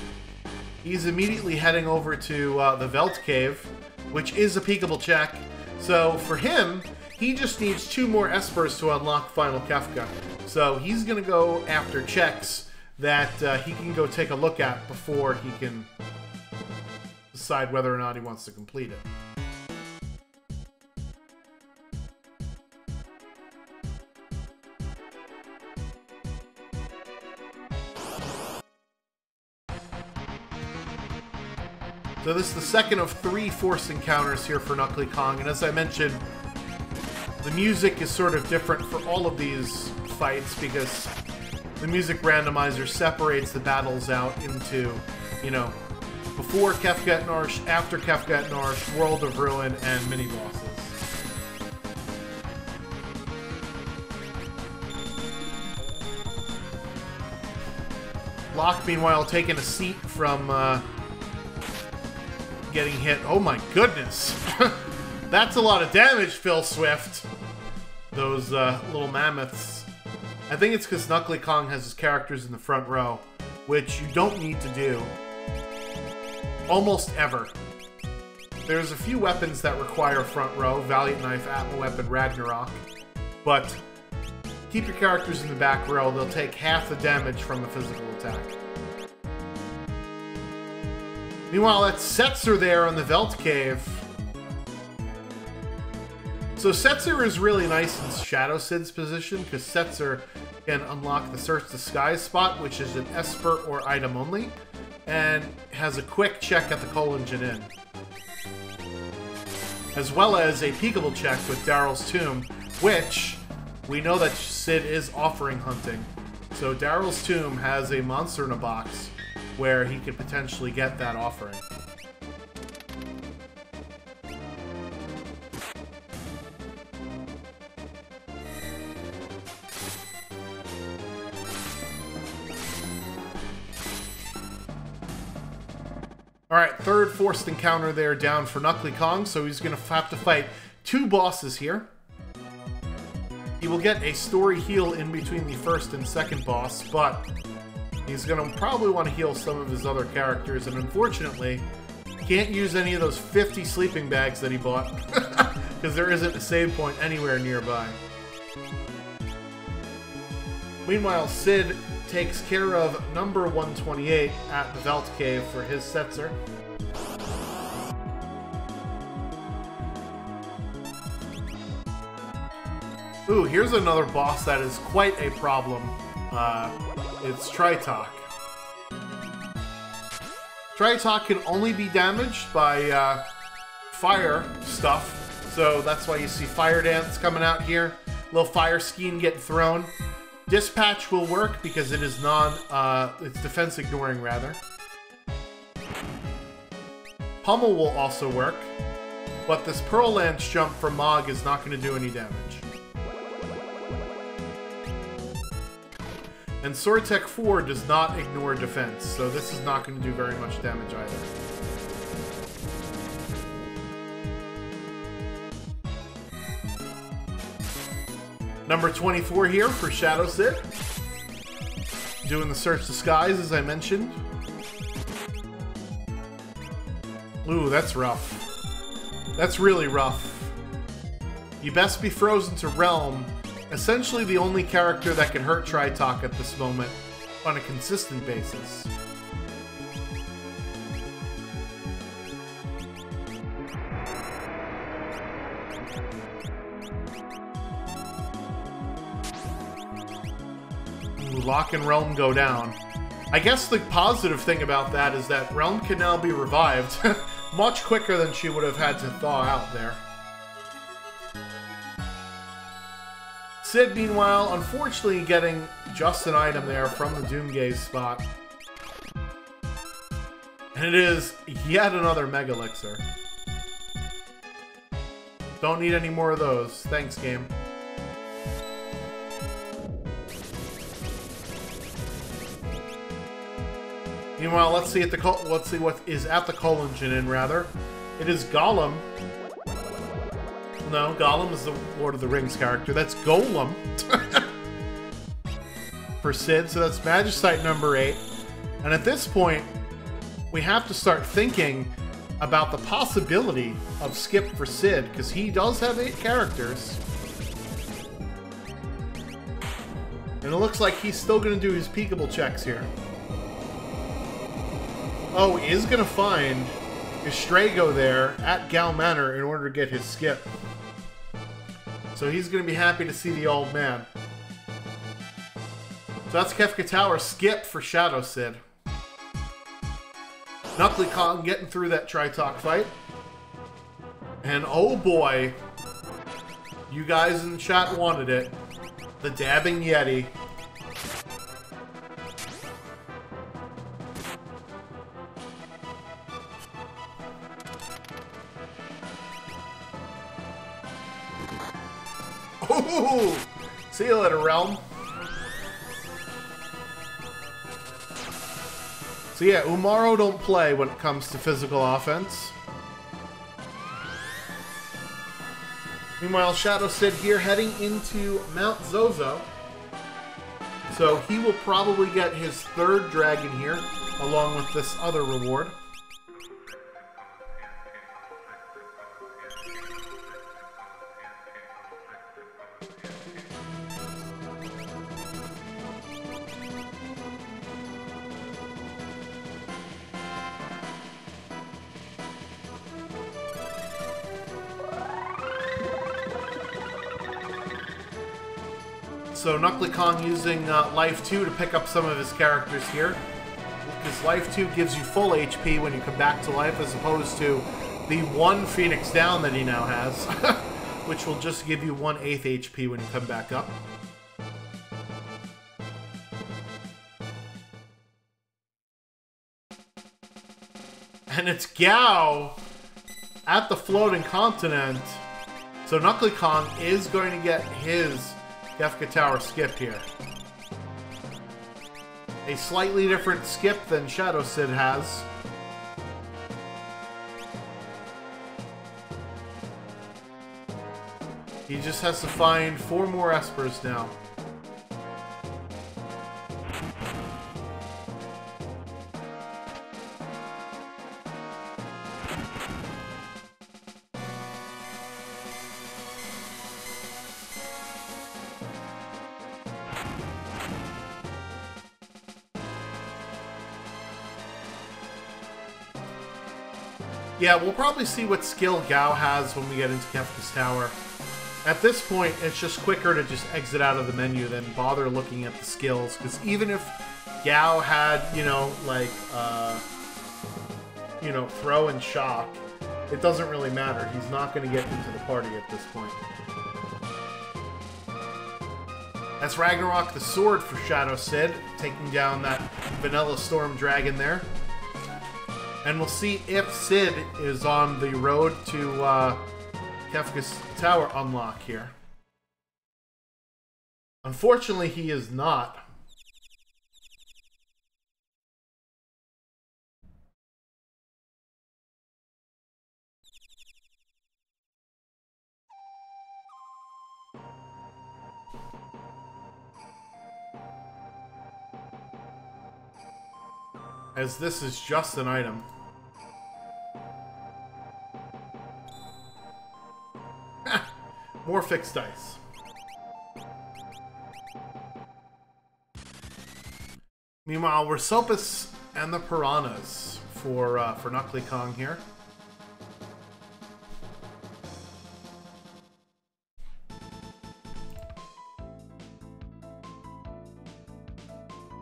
He's immediately heading over to the Velt Cave, which is a peekable check. So for him, he just needs 2 more Espers to unlock Final Kefka. So he's going to go after checks that he can go take a look at before he can decide whether or not he wants to complete it. So this is the second of 3 forced encounters here for Knuckly Kong, and as I mentioned, the music is sort of different for all of these fights because the music randomizer separates the battles out into, you know, before Kefka at Narsh, after Kefka at Narsh, World of Ruin, and mini-bosses. Locke, meanwhile, taking a seat from getting hit. Oh my goodness! That's a lot of damage, Phil Swift. Those little mammoths. I think it's because Knuckly Kong has his characters in the front row, which you don't need to do. Almost ever. There's a few weapons that require front row, Valiant Knife, Atma Weapon, Ragnarok, but keep your characters in the back row, they'll take half the damage from the physical attack. Meanwhile, that Setzer there on the Velt Cave. So Setzer is really nice in Shadow Sid's position, because Setzer can unlock the Search the Skies spot, which is an Esper or item only, and has a quick check at the Colon Janin. As well as a peekable check with Daryl's Tomb, which we know that Sid is offering hunting. So Daryl's Tomb has a monster in a box where he could potentially get that offering. Alright, third forced encounter there down for Knuckly Kong, so he's going to have to fight 2 bosses here. He will get a story heal in between the first and second boss, but he's going to probably want to heal some of his other characters, and unfortunately, can't use any of those 50 sleeping bags that he bought, because there isn't a save point anywhere nearby. Meanwhile, Sid takes care of number 128 at the Velt Cave for his Setzer. Ooh, here's another boss that is quite a problem. It's Tritok. Tritok can only be damaged by fire stuff, so that's why you see Fire Dance coming out here. Little fire scheme getting thrown. Dispatch will work because it is it's defense ignoring rather. Pummel will also work, but this Pearl Lance jump from Mog is not going to do any damage. And Sword Tech 4 does not ignore defense, so this is not going to do very much damage either. Number 24 here for Shadow Sid. Doing the Search the Skies, as I mentioned. Ooh, that's rough. That's really rough. You best be frozen to Realm. Essentially the only character that can hurt Tritok at this moment on a consistent basis. Ooh, Lock and Realm go down. I guess the positive thing about that is that Realm can now be revived much quicker than she would have had to thaw out there. Sid, meanwhile, unfortunately getting just an item there from the Doomgaze spot. And it is yet another Mega Elixir. Don't need any more of those. Thanks, game. Meanwhile, let's see what is at the Engine in, rather. It is Gollum. No, Gollum is the Lord of the Rings character. That's Golem. For Sid, so that's Magicite number 8. And at this point, we have to start thinking about the possibility of skip for Sid, because he does have 8 characters. And it looks like he's still going to do his peekable checks here. Oh, he is going to find Estrago there at Gal Manor in order to get his skip. So he's going to be happy to see the old man. So that's Kefka Tower skip for Shadow Sid. Knuckly Kong getting through that Tritalk fight. And oh boy, you guys in the chat wanted it. The Dabbing Yeti. Ooh! See you later, Realm. So yeah, Umaro don't play when it comes to physical offense. Meanwhile, Shadow Sid here heading into Mount Zozo. So he will probably get his 3rd dragon here, along with this other reward. So Knuckly Kong using Life 2 to pick up some of his characters here. Because Life 2 gives you full HP when you come back to life, as opposed to the 1 Phoenix down that he now has. Which will just give you 1/8 HP when you come back up. And it's Gao at the Floating Continent. So Knuckly Kong is going to get his Kefka Tower skip here. A slightly different skip than Shadow Sid has. He just has to find 4 more Espers now. Yeah, we'll probably see what skill Gao has when we get into Kefka's Tower. At this point, it's just quicker to just exit out of the menu than bother looking at the skills, because even if Gao had, like, throw and shock, it doesn't really matter. He's not going to get into the party at this point. That's Ragnarok the Sword for Shadow Sid, taking down that Vanilla Storm Dragon there. And we'll see if Sid is on the road to Kefka's Tower unlock here. Unfortunately, he is not. As this is just an item. More fixed dice. Meanwhile, we're Sopus and the Piranhas for Knuckly Kong here.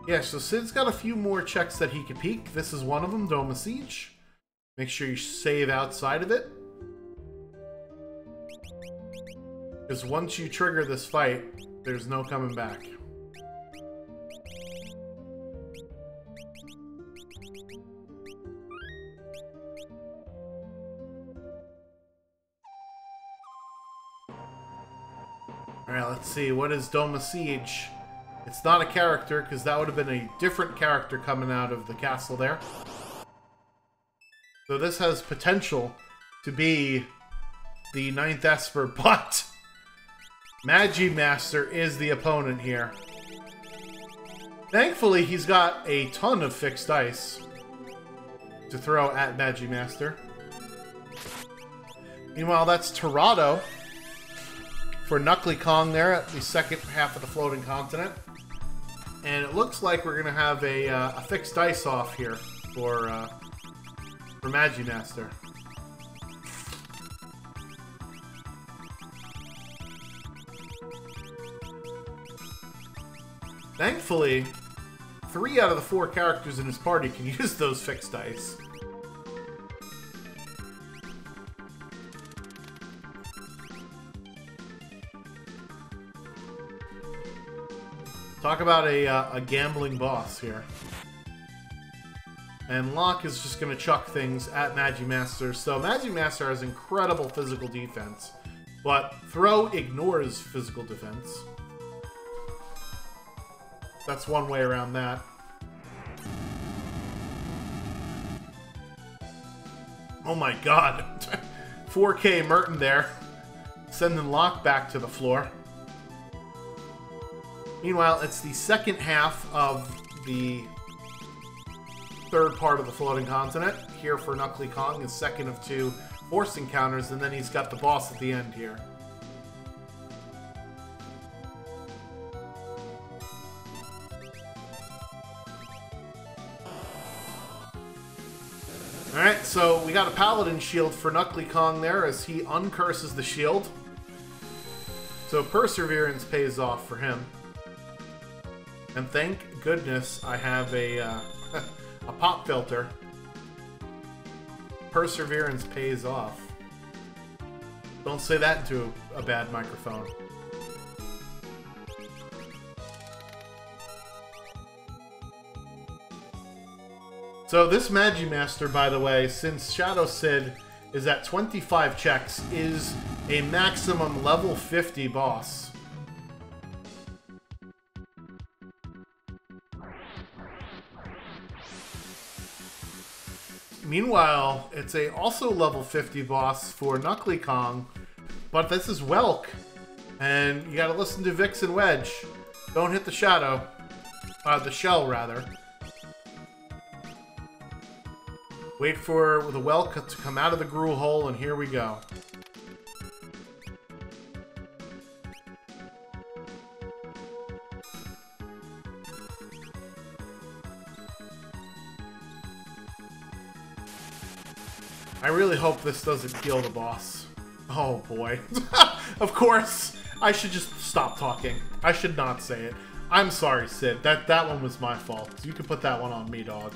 Yeah, so Sid's got a few more checks that he can peek. This is one of them, Doma Siege. Make sure you save outside of it. Because once you trigger this fight, there's no coming back. Alright, let's see. What is Doma Siege? It's not a character, because that would have been a different character coming out of the castle there. So this has potential to be the 9th Esper, but Magimaster is the opponent here. Thankfully, he's got a ton of fixed dice to throw at Magimaster. Meanwhile, that's Torado for Knuckly Kong there at the second half of the floating continent. And it looks like we're going to have a fixed dice off here for Magimaster. Thankfully, 3 out of the 4 characters in his party can use those fixed dice. Talk about a gambling boss here. And Locke is just going to chuck things at Magimaster. So Magimaster has incredible physical defense, but Throw ignores physical defense. That's one way around that. Oh my god. 4K Merton there. Sending Locke back to the floor. Meanwhile, it's the second half of the third part of the floating continent. Here for Knuckly Kong is second of 2 forced encounters, and then he's got the boss at the end here. Alright, so we got a Paladin shield for Knuckly Kong there as he uncurses the shield. So Perseverance pays off for him. And thank goodness I have a pop filter. Perseverance pays off. Don't say that into a bad microphone. So this Magimaster, by the way, since Shadow Sid is at 25 checks, is a maximum level 50 boss. Meanwhile, it's a also level 50 boss for Knuckly Kong, but this is Welk, and you gotta listen to Vix and Wedge. Don't hit the shadow. The shell, rather. Wait for the Welk to come out of the gruel hole, and here we go. I really hope this doesn't kill the boss. Oh boy. Of course, I should just stop talking. I should not say it. I'm sorry, Sid. That one was my fault. You can put that one on me, dog.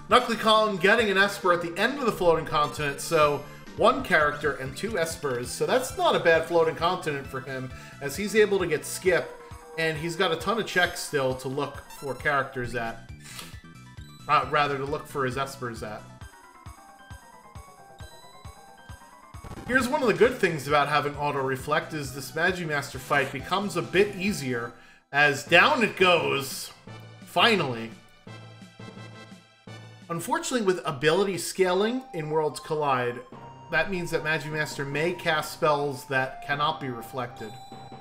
Knuckly Kong getting an Esper at the end of the floating continent, so 1 character and 2 Espers. So that's not a bad floating continent for him, as he's able to get Skip, and he's got a ton of checks still to look for characters at. Rather, to look for his Espers at. Here's one of the good things about having auto-reflect is this Magimaster fight becomes a bit easier as down it goes, finally. Unfortunately, with ability scaling in Worlds Collide, that means that Magimaster may cast spells that cannot be reflected.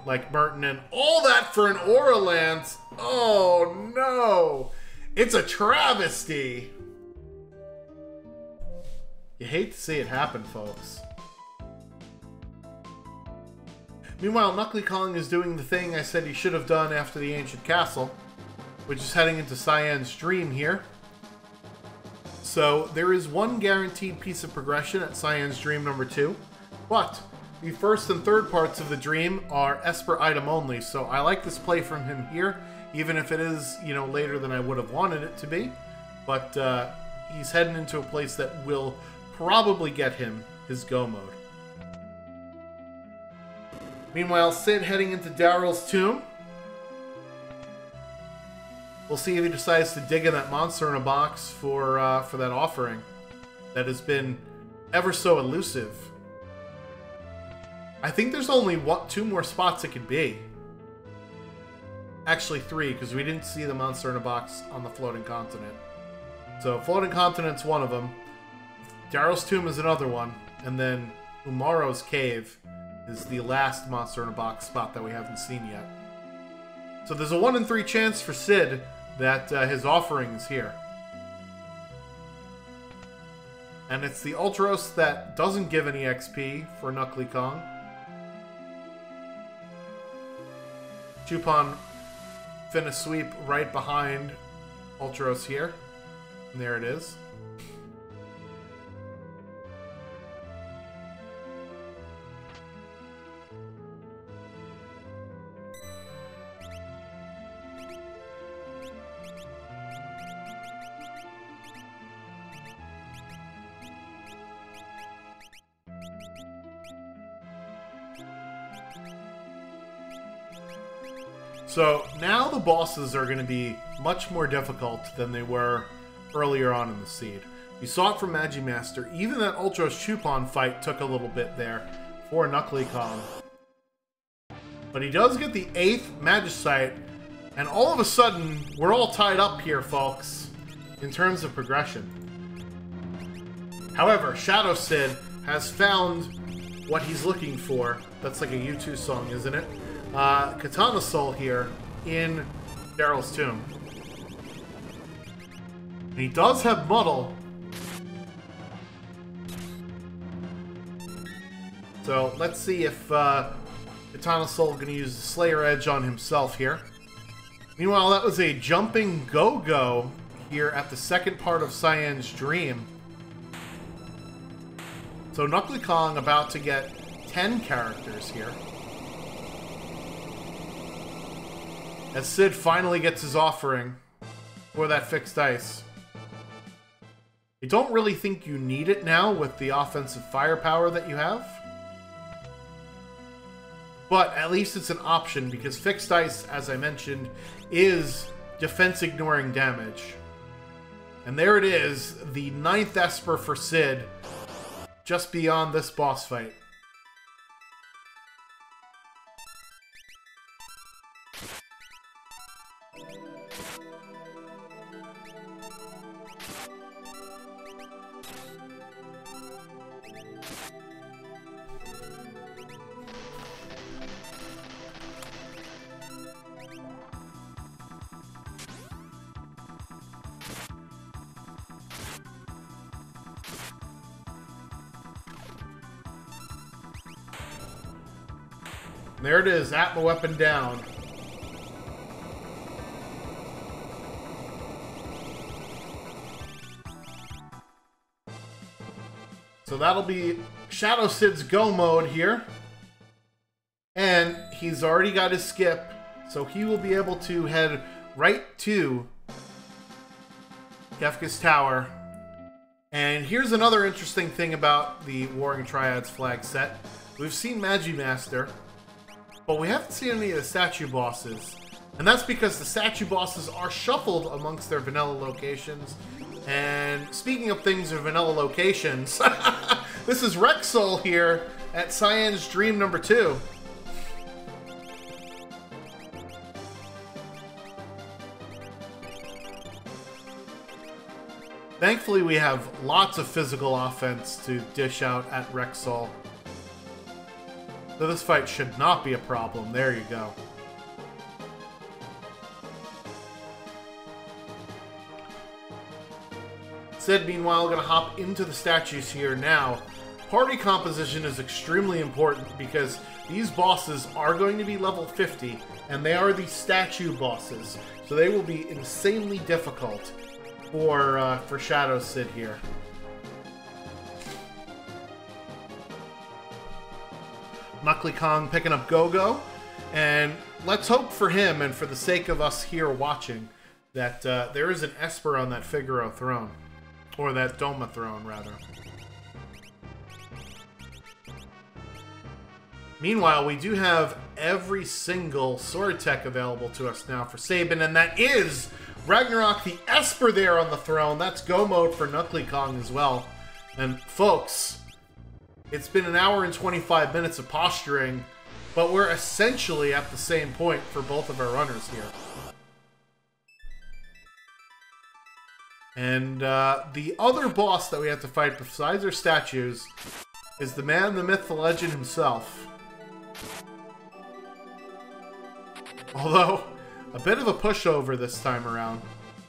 Like Merton, and all that for an Aura Lance! Oh no! It's a travesty! You hate to see it happen, folks. Meanwhile, Knuckly Kong is doing the thing I said he should have done after the Ancient Castle, which is heading into Cyan's Dream here. So, there is 1 guaranteed piece of progression at Cyan's Dream number 2, but the first and third parts of the dream are Esper item only, so I like this play from him here. even if it is, you know, later than I would have wanted it to be. But he's heading into a place that will probably get him his go mode. Meanwhile, Sid heading into Daryl's tomb. We'll see if he decides to dig in that monster in a box for that offering that has been ever so elusive. I think there's only 2 more spots it could be. Actually 3, because we didn't see the monster in a box on the floating continent. So floating continent's one of them. Daryl's tomb is another one, and then Umaro's cave is the last monster in a box spot that we haven't seen yet. So there's a 1 in 3 chance for Sid that his offering is here. And it's the Ultros that doesn't give any XP for Knuckly Kong. Chupon finna sweep right behind Ultros here. And there it is. So now the bosses are going to be much more difficult than they were earlier on in the seed. You saw it from Magimaster. Even that Ultros Chupon fight took a little bit there for Knuckly Kong. But he does get the 8th Magicite, and all of a sudden, we're all tied up here, folks, in terms of progression. However, Shadow Sid has found what he's looking for. That's like a U2 song, isn't it? Katana Soul here in Daryl's tomb. And he does have Muddle. So let's see if Katana Soul is going to use the Slayer Edge on himself here. Meanwhile, that was a jumping go-go here at the second part of Cyan's dream. So Knuckly Kong about to get 10 characters here. As Sid finally gets his offering for that fixed ice. I don't really think you need it now with the offensive firepower that you have. But at least it's an option because fixed ice, as I mentioned, is defense ignoring damage. And there it is, the 9th Esper for Sid, just beyond this boss fight. There it is, Atma weapon down. So that'll be Shadow Sid's go mode here. And he's already got his skip, so he will be able to head right to Kefka's Tower. And here's another interesting thing about the Warring Triads flag set. We've seen Magimaster, but we haven't seen any of the statue bosses. And that's because the statue bosses are shuffled amongst their vanilla locations. And speaking of things in vanilla locations, this is Rexol here at Cyan's Dream number 2. Thankfully, we have lots of physical offense to dish out at Rexol. So this fight should not be a problem. There you go. Sid, meanwhile, going to hop into the statues here now. Party composition is extremely important because these bosses are going to be level 50, and they are the statue bosses. So they will be insanely difficult for Shadow Sid here. Knuckly Kong picking up Go-Go, and let's hope for him, and for the sake of us here watching, that there is an Esper on that Figaro throne. Or that Doma throne, rather. Meanwhile, we do have every single sword tech available to us now for Sabin, and that is Ragnarok the Esper there on the throne. That's go mode for Knuckly Kong as well. And folks, it's been an hour and 25 minutes of posturing, but we're essentially at the same point for both of our runners here. And the other boss that we have to fight besides our statues is the man, the myth, the legend himself. Although, a bit of a pushover this time around.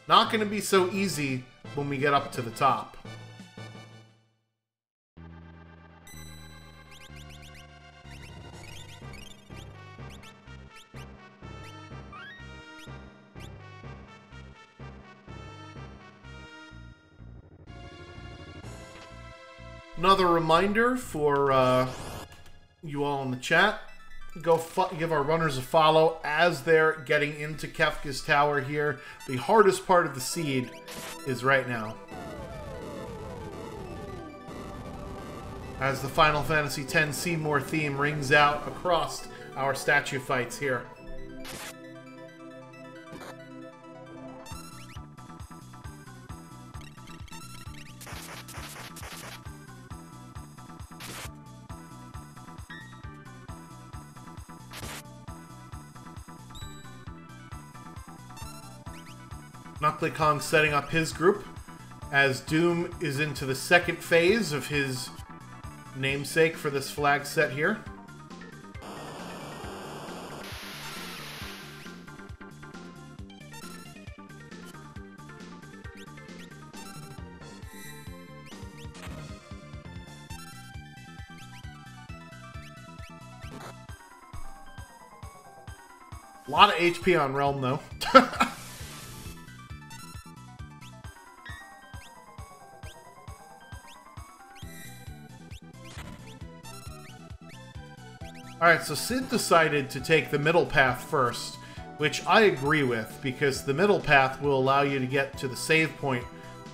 Not going to be so easy when we get up to the top. Another reminder for you all in the chat. Go give our runners a follow as they're getting into Kefka's Tower here. The hardest part of the seed is right now. As the Final Fantasy X Seymour theme rings out across our statue fights here. Knuckly Kong setting up his group as Doom is into the second phase of his namesake for this flag set here. A lot of HP on Realm though. Alright, so Sid decided to take the middle path first, which I agree with, because the middle path will allow you to get to the save point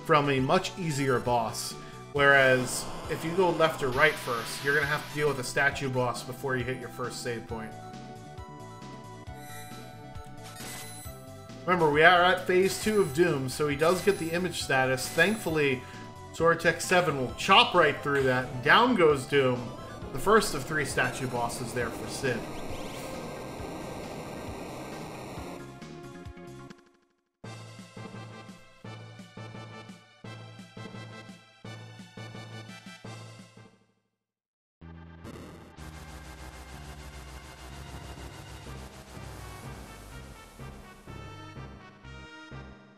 from a much easier boss. Whereas, if you go left or right first, you're going to have to deal with a statue boss before you hit your first save point. Remember, we are at Phase 2 of Doom, so he does get the image status. Thankfully, Sword Tech 7 will chop right through that. Down goes Doom. The first of 3 statue bosses there for Sid.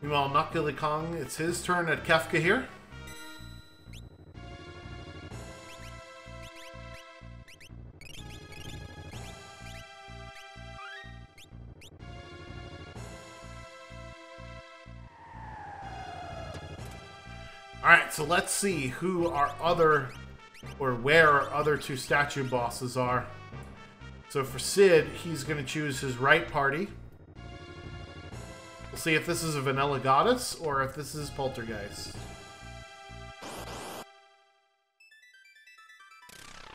Meanwhile, Knuckly Kong, it's his turn at Kefka here. Alright, so let's see who our other, or where our other 2 statue bosses are. So for Sid, he's going to choose his right party. We'll see if this is a Vanilla Goddess, or if this is Poltergeist.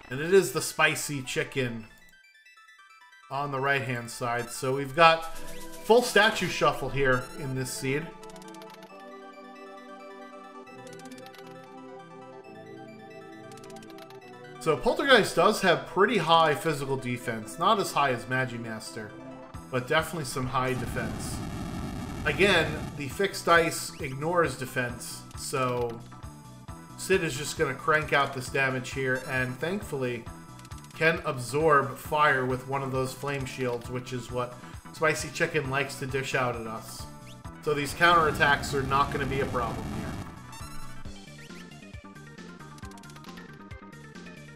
And it is the Spicy Chicken on the right-hand side. So we've got full statue shuffle here in this seed. So Poltergeist does have pretty high physical defense. Not as high as Magimaster, but definitely some high defense. Again, the fixed dice ignores defense, so Sid is just going to crank out this damage here, and thankfully can absorb fire with one of those flame shields, which is what Spicy Chicken likes to dish out at us. So these counterattacks are not going to be a problem here.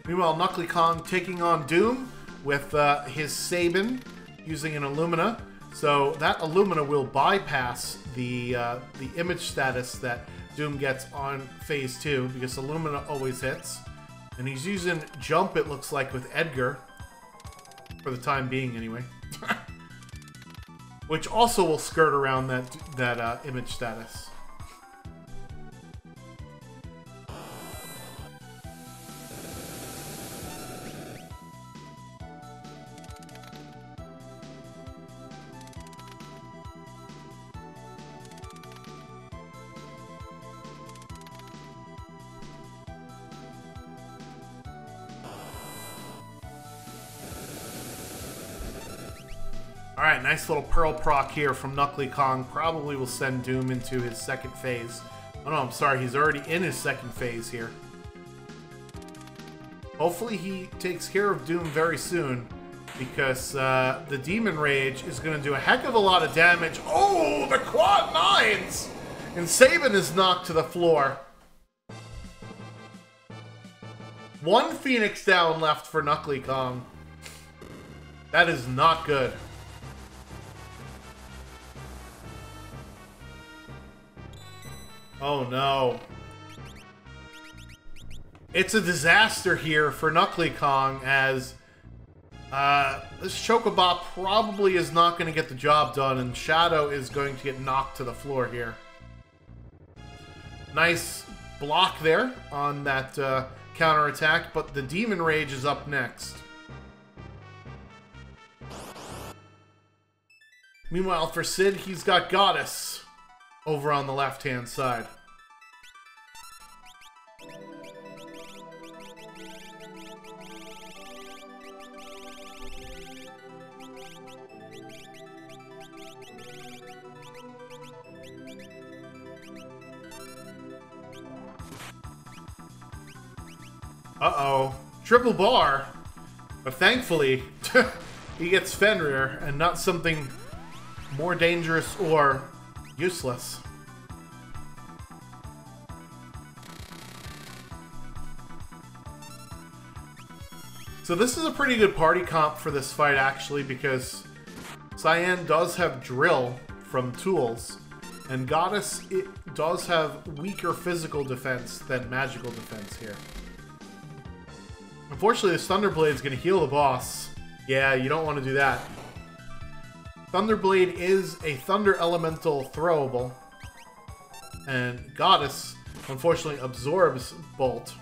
Meanwhile, Knuckly Kong taking on Doom with his Sabin using an Illumina. So that Illumina will bypass the image status that Doom gets on Phase 2, because Illumina always hits. And he's using Jump, it looks like, with Edgar. For the time being, anyway. which also will skirt around that image status. Alright, nice little Pearl proc here from Knuckly Kong. Probably will send Doom into his second phase. Oh no, I'm sorry, he's already in his second phase here. Hopefully he takes care of Doom very soon, because the Demon Rage is going to do a heck of a lot of damage. Oh, the quad 9s! And Sabin is knocked to the floor. One Phoenix down left for Knuckly Kong. That is not good. Oh no. It's a disaster here for Knuckly Kong, as this Chocobot probably is not going to get the job done, and Shadow is going to get knocked to the floor here. Nice block there on that counterattack, but the Demon Rage is up next. Meanwhile, for Sid, he's got Goddess over on the left-hand side. Uh-oh. Triple bar. But thankfully, he gets Fenrir and not something more dangerous or useless. So this is a pretty good party comp for this fight, actually, because Cyan does have Drill from Tools, and Goddess does have weaker physical defense than magical defense here. Unfortunately, this Thunderblade is going to heal the boss. Yeah, you don't want to do that. Thunderblade is a Thunder Elemental throwable, and Goddess, unfortunately, absorbs Bolt.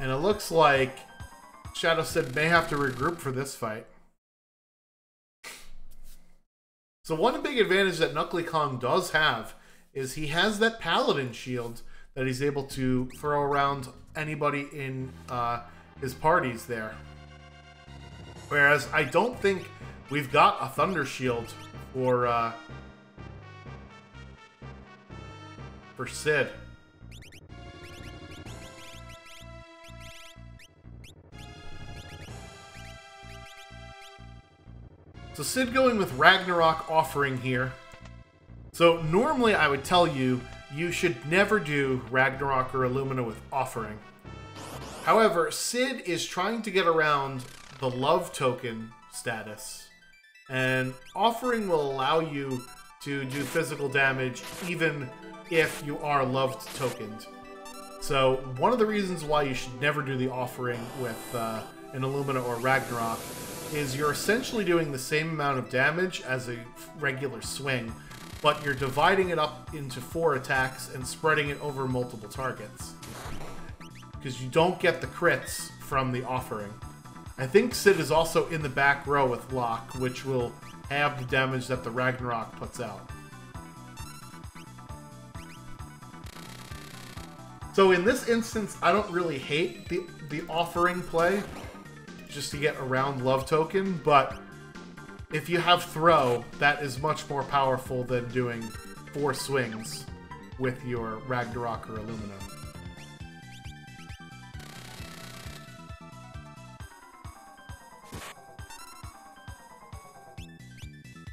And it looks like Shadow Sid may have to regroup for this fight. So one big advantage that Knuckly Kong does have is he has that Paladin shield that he's able to throw around anybody in his parties there. Whereas I don't think we've got a Thunder Shield for Sid. So Sid going with Ragnarok Offering here. So normally I would tell you, you should never do Ragnarok or Illumina with Offering. However, Sid is trying to get around the Love Token status, and Offering will allow you to do physical damage even if you are Loved Tokened. So one of the reasons why you should never do the Offering with an Illumina or Ragnarok is you're essentially doing the same amount of damage as a regular swing, but you're dividing it up into 4 attacks and spreading it over multiple targets, because you don't get the crits from the Offering. I think Sid is also in the back row with Locke, which will have the damage that the Ragnarok puts out. So in this instance, I don't really hate the Offering play, just to get around Love Token, but if you have Throw, that is much more powerful than doing 4 swings with your Ragnarok or Illumina.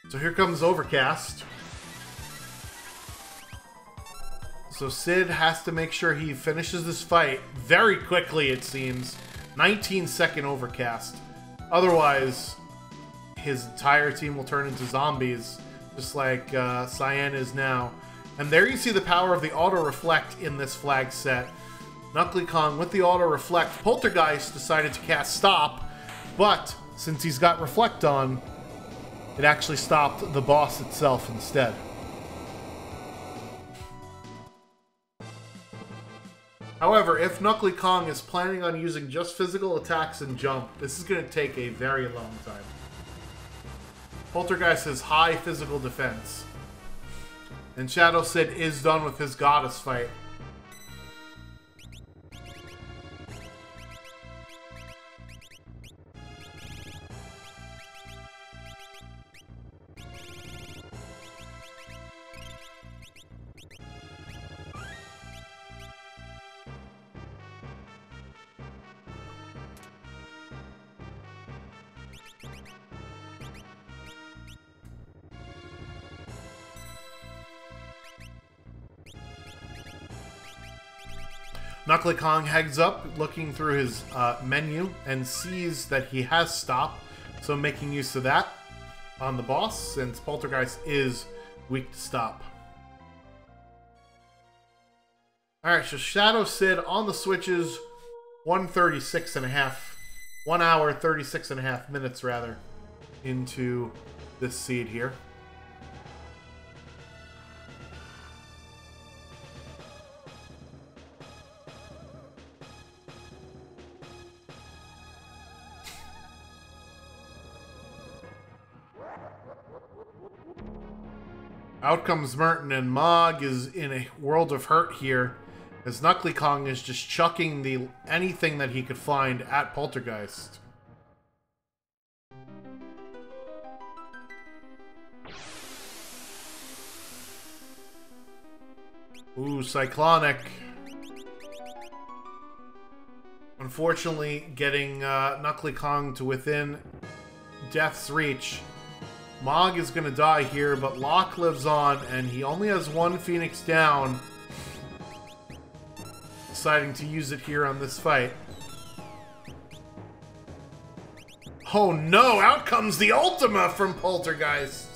So here comes Overcast. So Sid has to make sure he finishes this fight very quickly, it seems. 19-second Overcast. Otherwise, his entire team will turn into zombies, just like Cyan is now. And there you see the power of the Auto Reflect in this flag set. Knuckly Kong with the Auto Reflect. Poltergeist decided to cast Stop, but since he's got Reflect on, it actually stopped the boss itself instead. However, if Knuckly Kong is planning on using just physical attacks and jump, this is going to take a very long time. Poltergeist has high physical defense. And Shadow Sid is done with his goddess fight. Knuckly Kong heads up, looking through his menu, and sees that he has stop, so making use of that on the boss, since Poltergeist is weak to stop. Alright, so Shadow Sid on the switches, 1 hour, 36 and a half minutes, rather, into this seed here. Out comes Merton, and Mog is in a world of hurt here, as Knuckly Kong is just chucking anything that he could find at Poltergeist. Ooh, Cyclonic. Unfortunately, getting Knuckly Kong to within death's reach. Mog is going to die here, but Locke lives on, and he only has one Phoenix down. Deciding to use it here on this fight. Oh no! Out comes the Ultima from Poltergeist!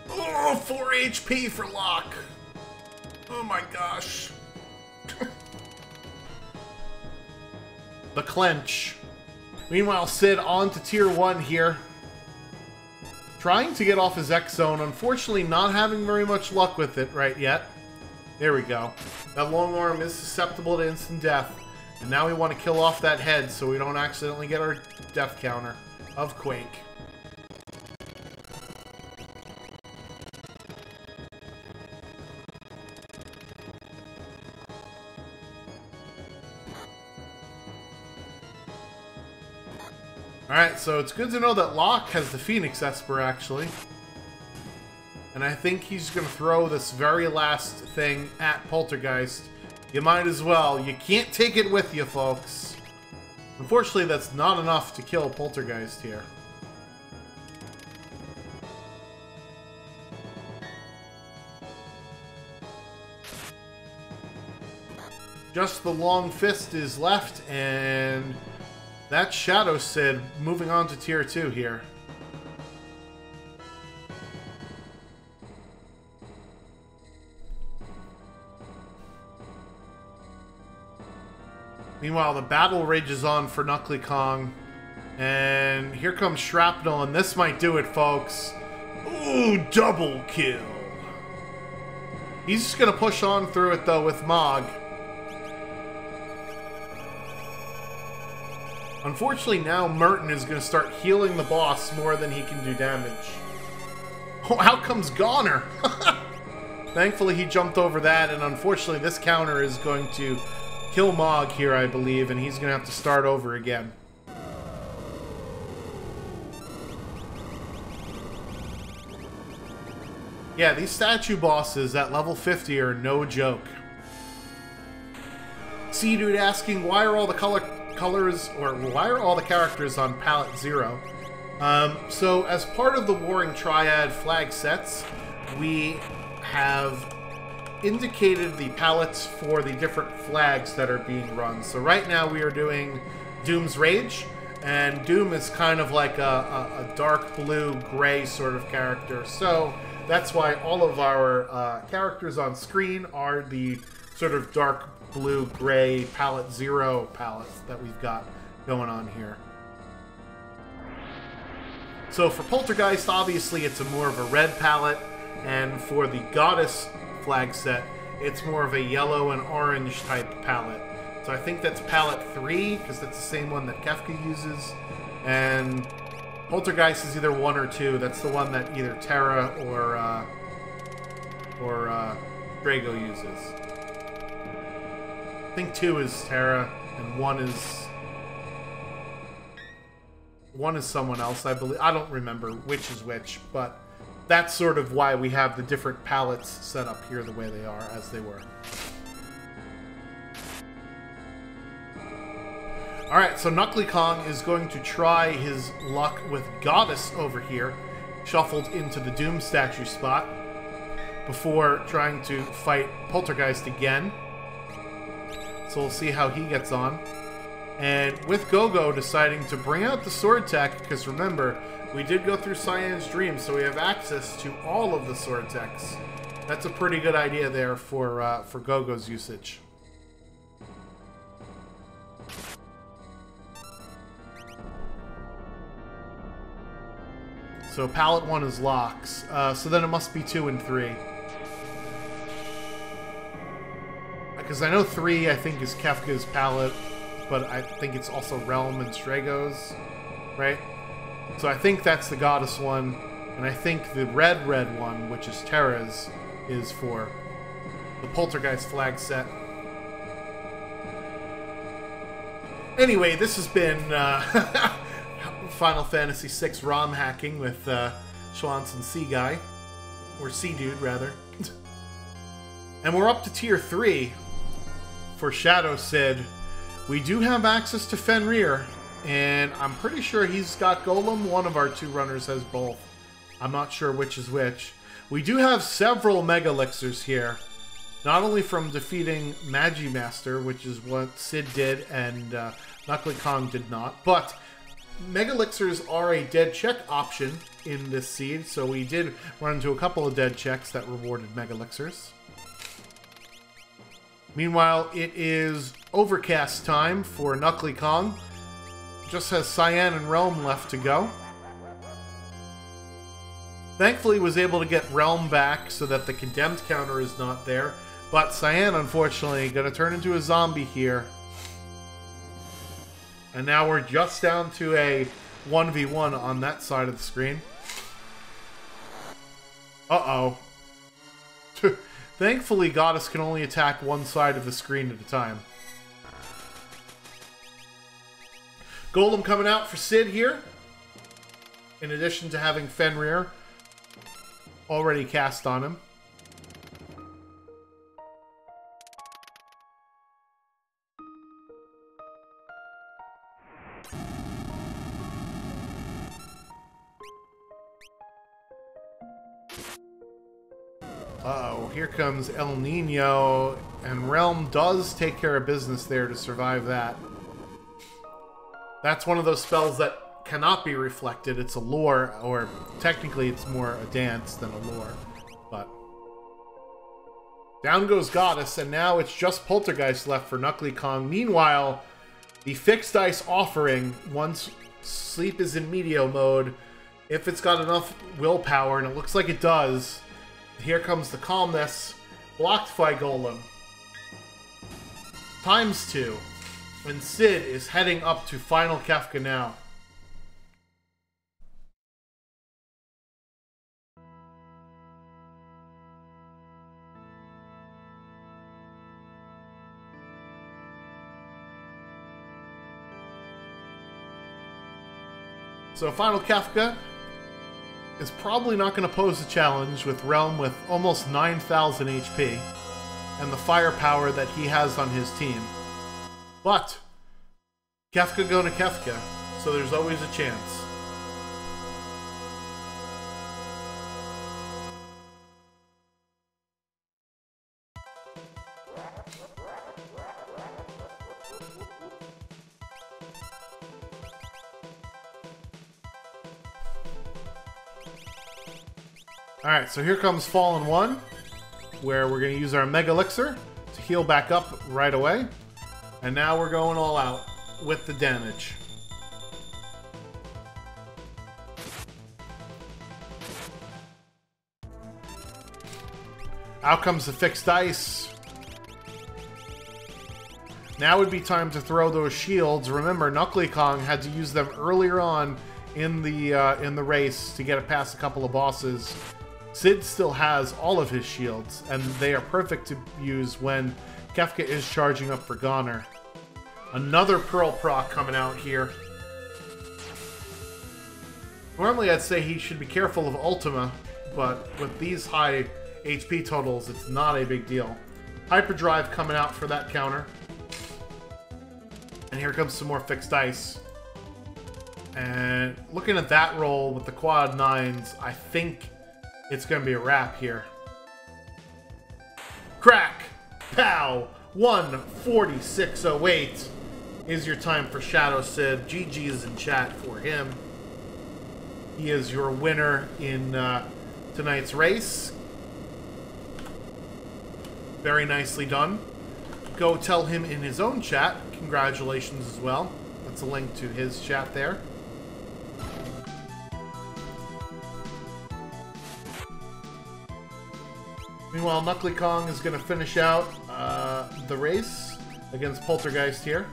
Oh, 4 HP for Locke! Oh my gosh. The clench. Meanwhile, Sid on to tier 1 here. Trying to get off his X zone. Unfortunately, not having very much luck with it right yet. There we go. That long arm is susceptible to instant death. And now we want to kill off that head so we don't accidentally get our death counter of Quake. Alright, so it's good to know that Locke has the Phoenix Esper, actually. And I think he's going to throw this very last thing at Poltergeist. You might as well. You can't take it with you, folks. Unfortunately, that's not enough to kill Poltergeist here. Just the long fist is left, and that's Shadow Sid moving on to tier 2 here. Meanwhile, the battle rages on for Knuckly Kong. And here comes Shrapnel, and this might do it, folks. Ooh, double kill. He's just going to push on through it, though, with Mog. Unfortunately, now Merton is going to start healing the boss more than he can do damage. Oh, out comes Goner! Thankfully, he jumped over that, and unfortunately, this counter is going to kill Mog here, I believe, and he's going to have to start over again. Yeah, these statue bosses at level 50 are no joke. C-Dude asking, why are all the colors, or why are all the characters on palette 0? So, as part of the Warring Triad flag sets, we have indicated the palettes for the different flags that are being run. So right now we are doing Doom's Rage, and Doom is kind of like a dark blue gray sort of character. So that's why all of our characters on screen are the sort of dark blue gray palette 0 palettes that we've got going on here. So for Poltergeist, obviously it's a more of a red palette, and for the Goddess flag set, it's more of a yellow and orange type palette. So I think that's palette 3, because that's the same one that Kefka uses, and Poltergeist is either 1 or 2. That's the one that either Terra or Drago uses. I think 2 is Terra, and 1 is someone else, I believe. I don't remember which is which, but that's sort of why we have the different palettes set up here the way they are, as they were. Alright, so Knuckly Kong is going to try his luck with Goddess over here, shuffled into the Doom statue spot, before trying to fight Poltergeist again. So we'll see how he gets on. And with Gogo deciding to bring out the sword tech, because remember, we did go through Cyan's Dream, so we have access to all of the sword techs. That's a pretty good idea there for Gogo's usage. So palette 1 is locks. So then it must be 2 and 3. Because I know 3, I think, is Kefka's palette, but I think it's also Realm and Strago's, right? So I think that's the Goddess one, and I think the red one, which is Terra's, is for the Poltergeist flag set. Anyway, this has been Final Fantasy VI ROM hacking with Schwanz and Sea Guy, or Sea Dude, rather. And we're up to Tier 3 for Shadow Sid. We do have access to Fenrir, and I'm pretty sure he's got Golem. One of our 2 runners has both. I'm not sure which is which. We do have several Mega Elixirs here, not only from defeating Magi Master, which is what Sid did and Knuckly Kong did not, but Mega Elixirs are a dead check option in this seed, so we did run into a couple of dead checks that rewarded Mega Elixirs. Meanwhile, it is Overcast time for Knuckly Kong. Just has Cyan and Realm left to go. Thankfully, was able to get Realm back so that the Condemned counter is not there. But Cyan, unfortunately, going to turn into a zombie here. And now we're just down to a 1v1 on that side of the screen. Uh-oh. Thankfully, Goddess can only attack one side of the screen at a time. Golem coming out for Sid here. In addition to having Fenrir already cast on him. Uh-oh, here comes El Nino, and Realm does take care of business there to survive that. That's one of those spells that cannot be reflected. It's a lure, or technically it's more a dance than a lure. But down goes Goddess, and now it's just Poltergeist left for Knuckly Kong. Meanwhile, the Fixed Dice offering, once Sleep is in Medio mode, if it's got enough willpower, and it looks like it does, here comes the Calmness, blocked by Golem. ×2. And Sid is heading up to Final Kefka now. So Final Kefka is probably not going to pose a challenge with Realm with almost 9,000 HP and the firepower that he has on his team. But Kefka going to Kefka, so there's always a chance. Alright, so here comes Fallen 1, where we're going to use our Mega Elixir to heal back up right away. And now we're going all out with the damage. Out comes the fixed dice. Now would be time to throw those shields. Remember, Knuckly Kong had to use them earlier on in the race to get it past a couple of bosses. Sid still has all of his shields, and they are perfect to use when Kefka is charging up for Goner. Another Pearl proc coming out here. Normally I'd say he should be careful of Ultima, but with these high HP totals, it's not a big deal. Hyperdrive coming out for that counter. And here comes some more fixed dice. And looking at that roll with the quad 9s, I think it's going to be a wrap here. Crack! Pow! 146.08 is your time for Shadow Sid. GG's in chat for him. He is your winner in tonight's race. Very nicely done. Go tell him in his own chat. Congratulations as well. That's a link to his chat there. Meanwhile, Knuckly Kong is going to finish out the race against Poltergeist here.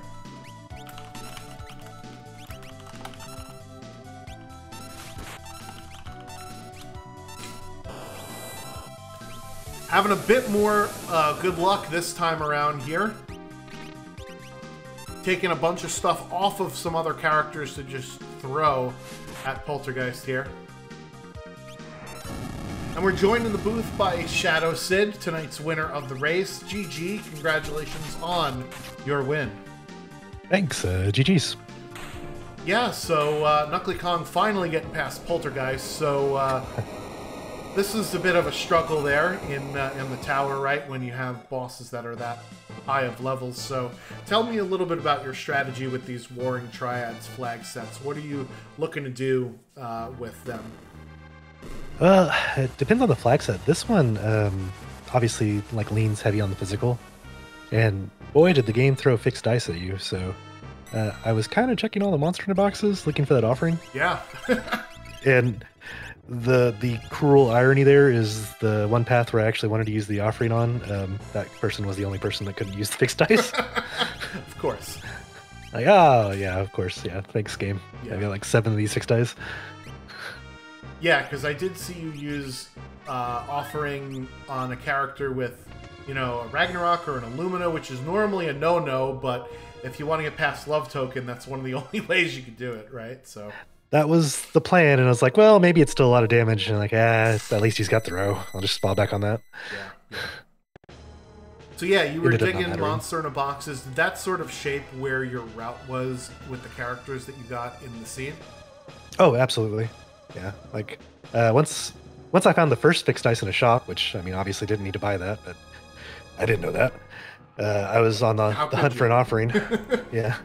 Having a bit more good luck this time around here. Taking a bunch of stuff off of some other characters to just throw at Poltergeist here. And we're joined in the booth by Shadow Sid, tonight's winner of the race. GG, congratulations on your win. Thanks, GG's. Yeah, so Knuckly Kong finally getting past Poltergeist, so this is a bit of a struggle there in the tower, right, when you have bosses that are that high of levels. So tell me a little bit about your strategy with these Warring Triads flag sets. What are you looking to do with them? Well, it depends on the flag set. This one obviously like leans heavy on the physical, and boy did the game throw fixed dice at you. So I was kind of checking all the monster boxes looking for that offering. Yeah. And the cruel irony there is the one path where I actually wanted to use the offering on, that person was the only person that couldn't use the fixed dice. Of course. Like, oh yeah, of course, yeah, thanks game. Yeah. I got like 7 of these fixed dice. Yeah, because I did see you use offering on a character with, you know, a Ragnarok or an Illumina, which is normally a no-no, but if you want to get past Love Token, that's one of the only ways you could do it, right? So that was the plan, and I was like, well, maybe it's still a lot of damage, and like, at least he's got the row. I'll just fall back on that. Yeah. So yeah, you were Ended up not digging mattering. Monster in a Boxes. Did that sort of shape where your route was with the characters that you got in the scene? Oh, absolutely. Yeah, like once I found the first fixed dice in a shop, which I mean obviously didn't need to buy that, but I didn't know that. I was on the hunt for an offering. Yeah.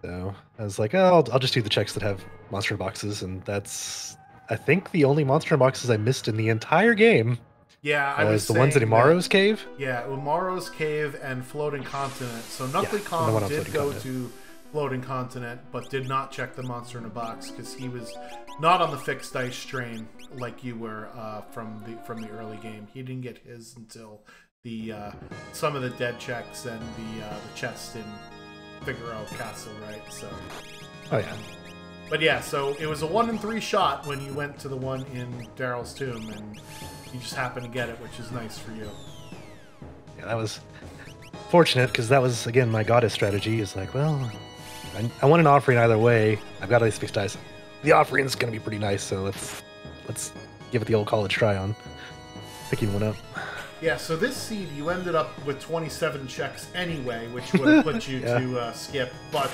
So I was like, oh, I'll just do the checks that have monster boxes, and that's I think the only monster boxes I missed in the entire game. Yeah, I was the ones in Imaro's cave. Yeah, Umaro's Cave and Floating Continent. So Knuckly the Kong one on did Floating go Continent. to Floating Continent, but did not check the Monster in a Box because he was not on the fixed dice train like you were from the early game. He didn't get his until the some of the dead checks and the chest in Figaro Castle, right? So. Oh yeah. But yeah, so it was a 1 in 3 shot when you went to the one in Daryl's tomb, and you just happened to get it, which is nice for you. Yeah, that was fortunate because that was again my goddess strategy. Is like, well, I want an offering either way. I've got all these fixed dice. The offering's gonna be pretty nice, so let's give it the old college try on picking one up. Yeah, so this seed you ended up with 27 checks anyway, which would have put you Yeah. to Skip. But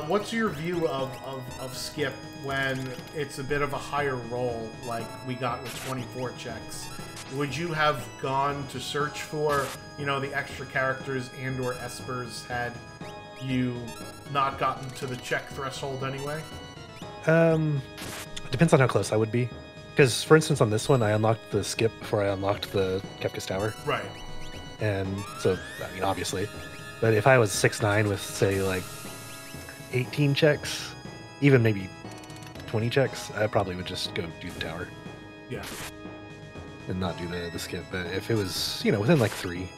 what's your view of Skip when it's a bit of a higher roll, like we got with 24 checks? Would you have gone to search for, you know, the extra characters and/or espers had you not gotten to the check threshold anyway? Depends on how close I would be. Because, for instance, on this one, I unlocked the skip before I unlocked the Kefka's Tower. Right. And so, I mean, obviously. But if I was 6'9" with, say, like, 18 checks, even maybe 20 checks, I probably would just go do the tower. Yeah. and not do the skip. But if it was, within like 3,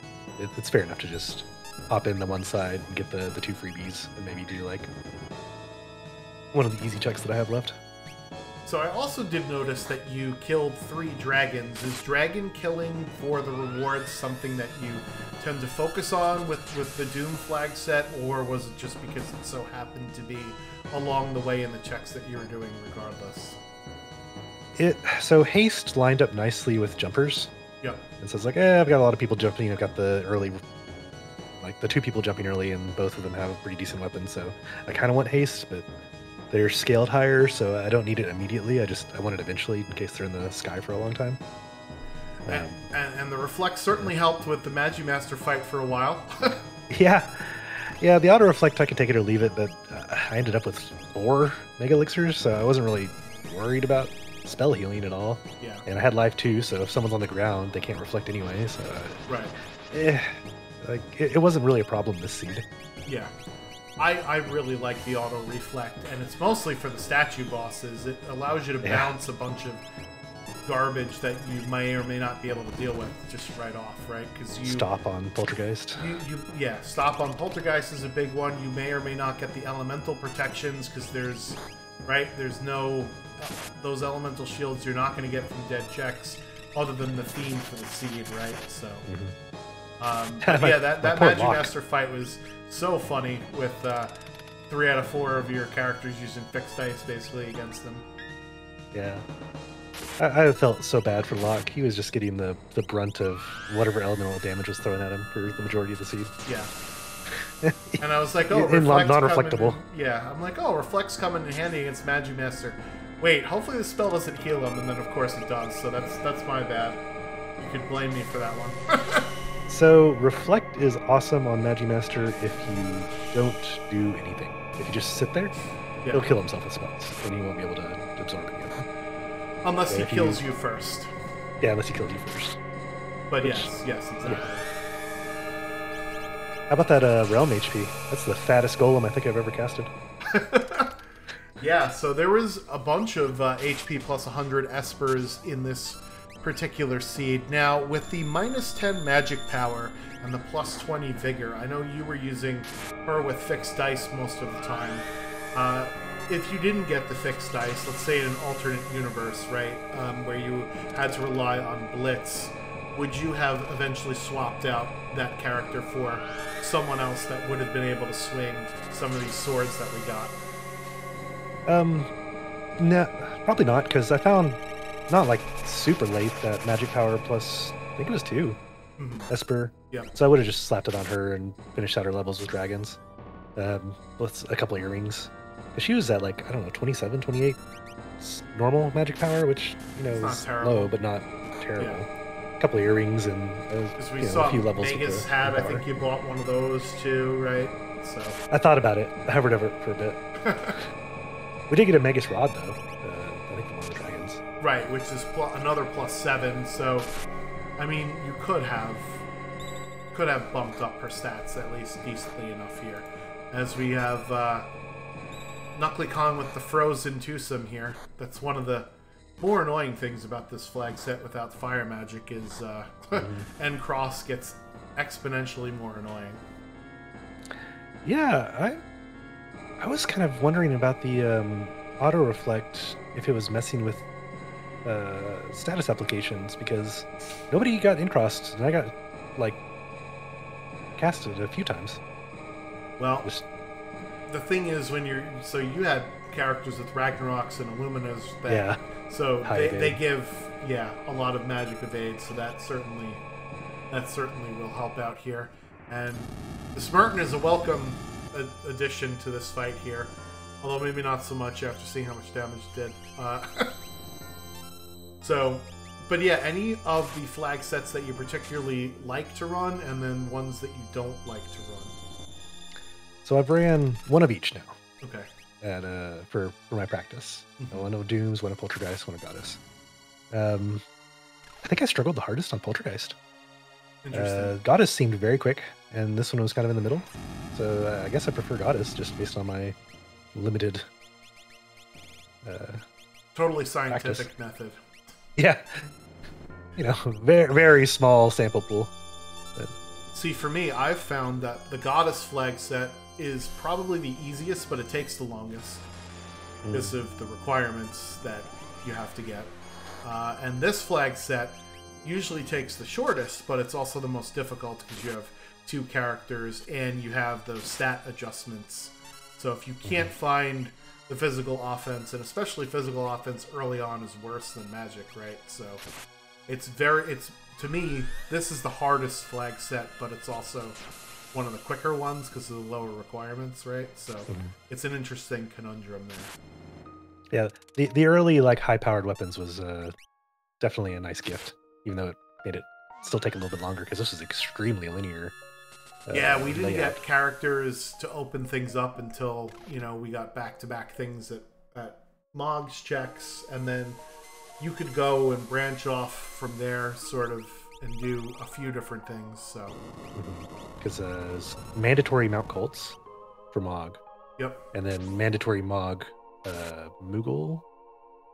it's fair enough to just hop in the one side and get the 2 freebies and maybe do like one of the easy checks that I have left. So I also did notice that you killed 3 dragons. Is dragon killing for the rewards something that you tend to focus on with the Doom flag set, or was it just because it so happened to be along the way in the checks that you were doing regardless? So haste lined up nicely with jumpers. Yep. And so it's like, I've got a lot of people jumping. I've got the early, like the 2 people jumping early, and both of them have a pretty decent weapon. So I kind of want haste, but they're scaled higher, so I don't need it immediately. I want it eventually in case they're in the sky for a long time. And the reflect certainly helped with the Magimaster fight for a while. Yeah, the auto reflect, I could take it or leave it, but I ended up with 4 mega elixirs, so I wasn't really worried about spell healing at all. Yeah. And I had life too, so if someone's on the ground, they can't reflect anyway. So right. It wasn't really a problem this seed. Yeah. I really like the auto reflect, and it's mostly for the statue bosses. It allows you to bounce a bunch of garbage that you may or may not be able to deal with just right off, right? Because you stop on Poltergeist. Stop on Poltergeist is a big one. You may or may not get the elemental protections because there's no those elemental shields you're not going to get from dead checks, other than the theme for the seed, right? So, that Magimaster fight was so funny with 3 out of 4 of your characters using fixed dice basically against them. Yeah. I felt so bad for Locke. He was just getting the brunt of whatever elemental damage was thrown at him for the majority of the seed. Yeah. And I was like, oh, non-reflectable. Yeah, I'm like, oh, Reflect's coming in handy against Magimaster. Wait, hopefully the spell doesn't heal him, and then of course it does, so that's my bad. You could blame me for that one. So, Reflect is awesome on Magimaster if you don't do anything. If you just sit there, he'll kill himself with spells, and he won't be able to absorb again. Unless he kills you first. Yeah, unless he kills you first. But yes, exactly. Yeah. How about that Realm HP? That's the fattest golem I think I've ever casted. Yeah, so there was a bunch of HP plus 100 Espers in this particular seed. Now, with the -10 magic power and the +20 vigor, I know you were using her with fixed dice most of the time. If you didn't get the fixed dice, let's say in an alternate universe, right, where you had to rely on Blitz, would you have eventually swapped out that character for someone else that would have been able to swing some of these swords that we got? No, probably not, because I found, not like super late, that magic power plus, I think it was 2 Esper. Yeah. So I would have just slapped it on her and finished out her levels with dragons. With a couple of earrings. She was at like, I don't know, 27, 28 normal magic power, which, is low, but not terrible. Yeah. A couple of earrings and saw a few levels. Vegas had, I think you bought one of those too, right? So I thought about it. I hovered over it for a bit. We did get a Magus Rod, though. I think from one of the dragons. Right, which is another +7, so, I mean, you could have bumped up her stats at least decently enough here. As we have Knuckly Kong with the Frozen Twosome here. That's one of the more annoying things about this flag set without fire magic is N Cross gets exponentially more annoying. Yeah, I was kind of wondering about the auto reflect, if it was messing with status applications, because nobody got N-crossed, and I got like casted a few times. Well, the thing is, when you had characters with Ragnaroks and Illuminas that so they give a lot of magic evade, so that certainly will help out here. And the Smurton is a welcome addition to this fight here, although maybe not so much after seeing how much damage it did. But yeah, any of the flag sets that you particularly like to run, and then ones that you don't like to run. So I've ran one of each now. Okay. For my practice. One of Dooms, one of Poltergeist, one of Goddess. I think I struggled the hardest on Poltergeist. Interesting. Goddess seemed very quick, and this one was kind of in the middle. So I guess I prefer Goddess just based on my limited totally scientific method. Yeah. very very small sample pool. But, See, for me, I've found that the Goddess flag set is probably the easiest, but it takes the longest because of the requirements that you have to get. And this flag set usually takes the shortest, but it's also the most difficult because you have 2 characters and you have those stat adjustments. So if you can't find the physical offense, and especially physical offense early on is worse than magic, right? So it's to me, this is the hardest flag set, but it's also one of the quicker ones because of the lower requirements, right? So it's an interesting conundrum there. yeah, the early like high powered weapons was definitely a nice gift, even though it made it still take a little bit longer because this was extremely linear. Yeah, we didn't layout. get characters to open things up until, we got back-to-back things at Mog's checks, and then you could go and branch off from there, sort of, and do a few different things, so... Because mandatory Mount Colts for Mog. Yep. And then mandatory Mog Moogle?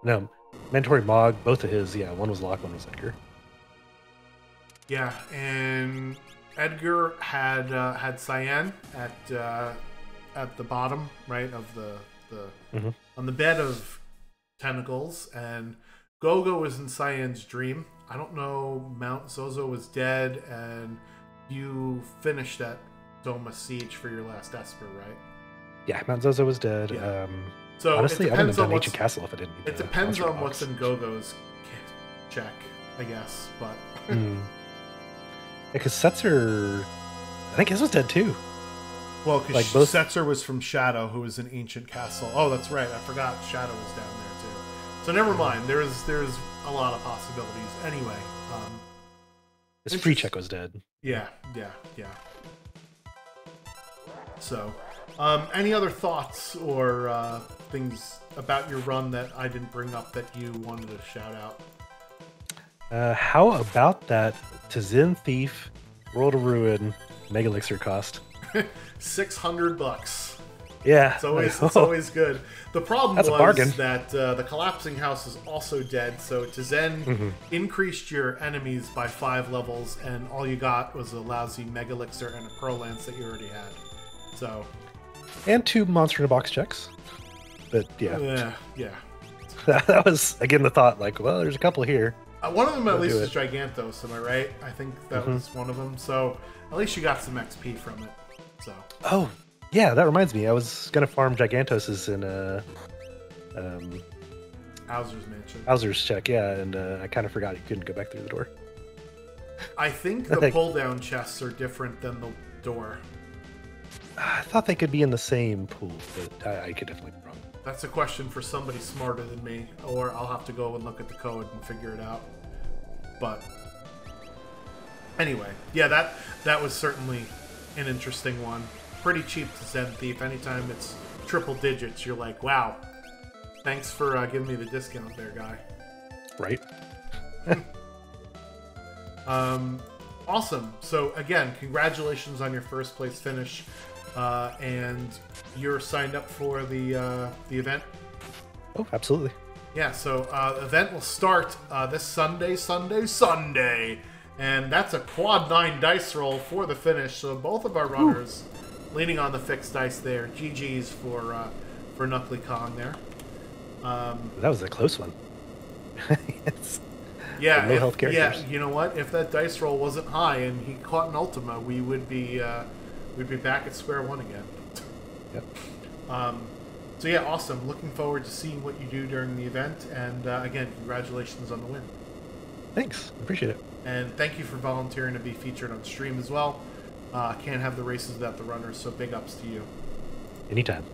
No, mandatory Mog, both of his, yeah, one was Locke, one was Edgar. Yeah, and... Edgar had Cyan at the bottom, right, of the on the bed of tentacles, and Gogo was in Cyan's dream. I don't know. Mount Zozo was dead, and you finished at Doma Siege for your last Esper, right? Yeah, Mount Zozo was dead. Yeah. So honestly, I wouldn't have done Ancient Castle if I didn't. It depends on what's in Gogo's check, I guess, but. Because Setzer, I think his was dead too. Well, because like both... Setzer was from Shadow, who was in Ancient Castle. Oh, that's right. I forgot Shadow was down there too. So never mind. There's a lot of possibilities. Anyway, his free check was dead. Yeah. So, any other thoughts or things about your run that I didn't bring up that you wanted to shout out? How about that Tzin Thief, World of Ruin, Mega Elixir cost? $600. Yeah. It's always good. The problem was that the Collapsing House is also dead, so Tzin increased your enemies by 5 levels, and all you got was a lousy Mega Elixir and a Pearl Lance that you already had. So. And 2 Monster in a Box checks. But yeah. Yeah. That was, again, the thought, like, well, there's a couple here. One of them at least is Gigantos, am I right? I think that was one of them. So at least you got some XP from it. So. Oh, yeah, that reminds me. I was going to farm Gigantoses in Hauser's Mansion. Hauser's check, yeah, and I kind of forgot you couldn't go back through the door. I think the pull-down chests are different than the door. I thought they could be in the same pool, but I could definitely be wrong. That's a question for somebody smarter than me, or I'll have to go and look at the code and figure it out. But anyway, yeah, that was certainly an interesting one. Pretty cheap to Zen Thief. Anytime it's triple digits, you're like, wow, thanks for giving me the discount there, guy. Right. Awesome. So again, congratulations on your first place finish. And you're signed up for the event? Oh, absolutely. Yeah, so the event will start this Sunday. And that's a quad 9 dice roll for the finish. So both of our runners leaning on the fixed dice there. GG's for Knuckly Kong there. That was a close one. Yes. Yeah, no health characters. Yeah, you know what? If that dice roll wasn't high and he caught an Ultima, we would be back at square one again. Yep. So yeah, awesome. Looking forward to seeing what you do during the event. And again, congratulations on the win. Thanks. Appreciate it. And thank you for volunteering to be featured on stream as well. Can't have the races without the runners, so big ups to you. Anytime.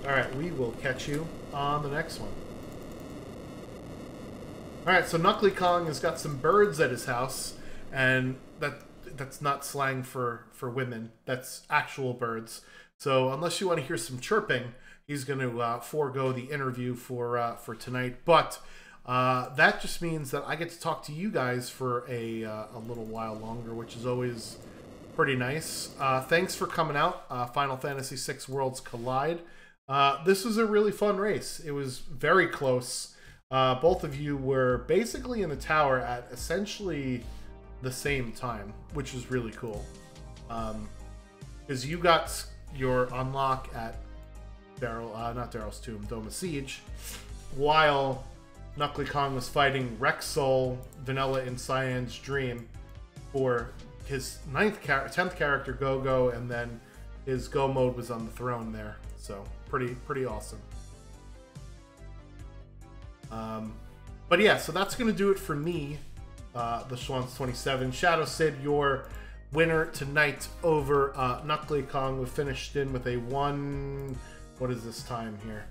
All right, we will catch you on the next one. All right, so Knuckly Kong has got some birds at his house, and that's not slang for women. That's actual birds. So unless you want to hear some chirping, he's going to forego the interview for tonight. But that just means that I get to talk to you guys for a little while longer, which is always pretty nice. Thanks for coming out. Final Fantasy VI Worlds Collide. This was a really fun race. It was very close. both of you were basically in the tower at essentially the same time, which is really cool. Because you got your unlock at not Daryl's Tomb, Dome of Siege, while Knuckly Kong was fighting Rexol, Vanilla, and Cyan's Dream for his 10th character, Go-Go, and then his Go mode was on the throne there. So pretty awesome. But yeah, so that's going to do it for me, the Schwantz 27. Shadow Sid, your winner tonight over Knuckly Kong. We finished in with a what is this time here?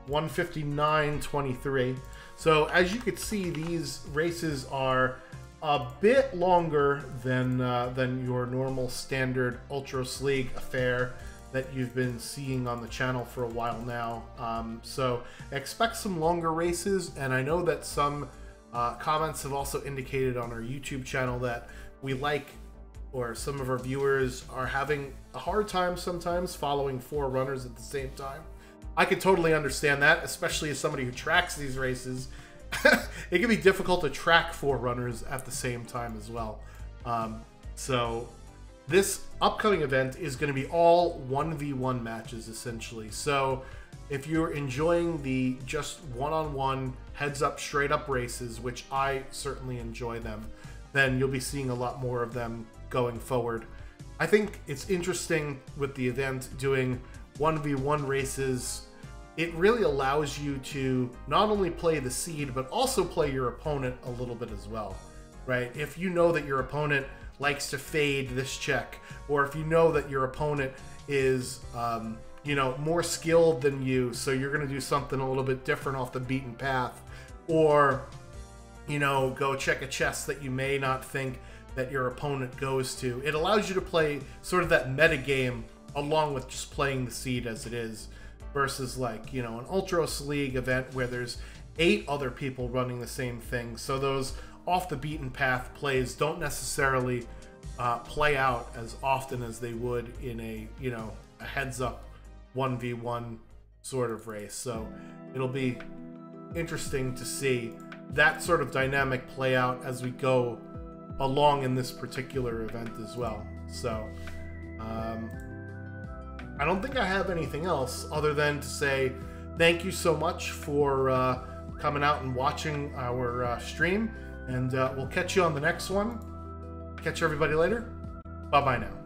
1:59.23. So as you can see, these races are a bit longer than your normal standard Ultros League affair that you've been seeing on the channel for a while now. So expect some longer races, and I know that some comments have also indicated on our YouTube channel that we like, or some of our viewers are having a hard time sometimes following 4 runners at the same time. I could totally understand that, especially as somebody who tracks these races. It can be difficult to track 4 runners at the same time as well. So this upcoming event is going to be all 1v1 matches, essentially. So if you're enjoying the just one-on-one, heads-up, straight-up races, which I certainly enjoy them, then you'll be seeing a lot more of them going forward. I think it's interesting with the event doing 1v1 races. It really allows you to not only play the seed, but also play your opponent a little bit as well, right? If you know that your opponent likes to fade this check, or if you know that your opponent is, you know, more skilled than you, so you're going to do something a little bit different off the beaten path, or, you know, go check a chest that you may not think that your opponent goes to. It allows you to play sort of that meta game along with just playing the seed as it is, versus like, you know, an Ultros League event where there's 8 other people running the same thing. So those off the beaten path plays don't necessarily play out as often as they would in a, you know, a heads up 1v1 sort of race. So it'll be interesting to see that sort of dynamic play out as we go along in this particular event as well. So I don't think I have anything else other than to say thank you so much for coming out and watching our stream, and we'll catch you on the next one. Catch everybody later. Bye-bye now.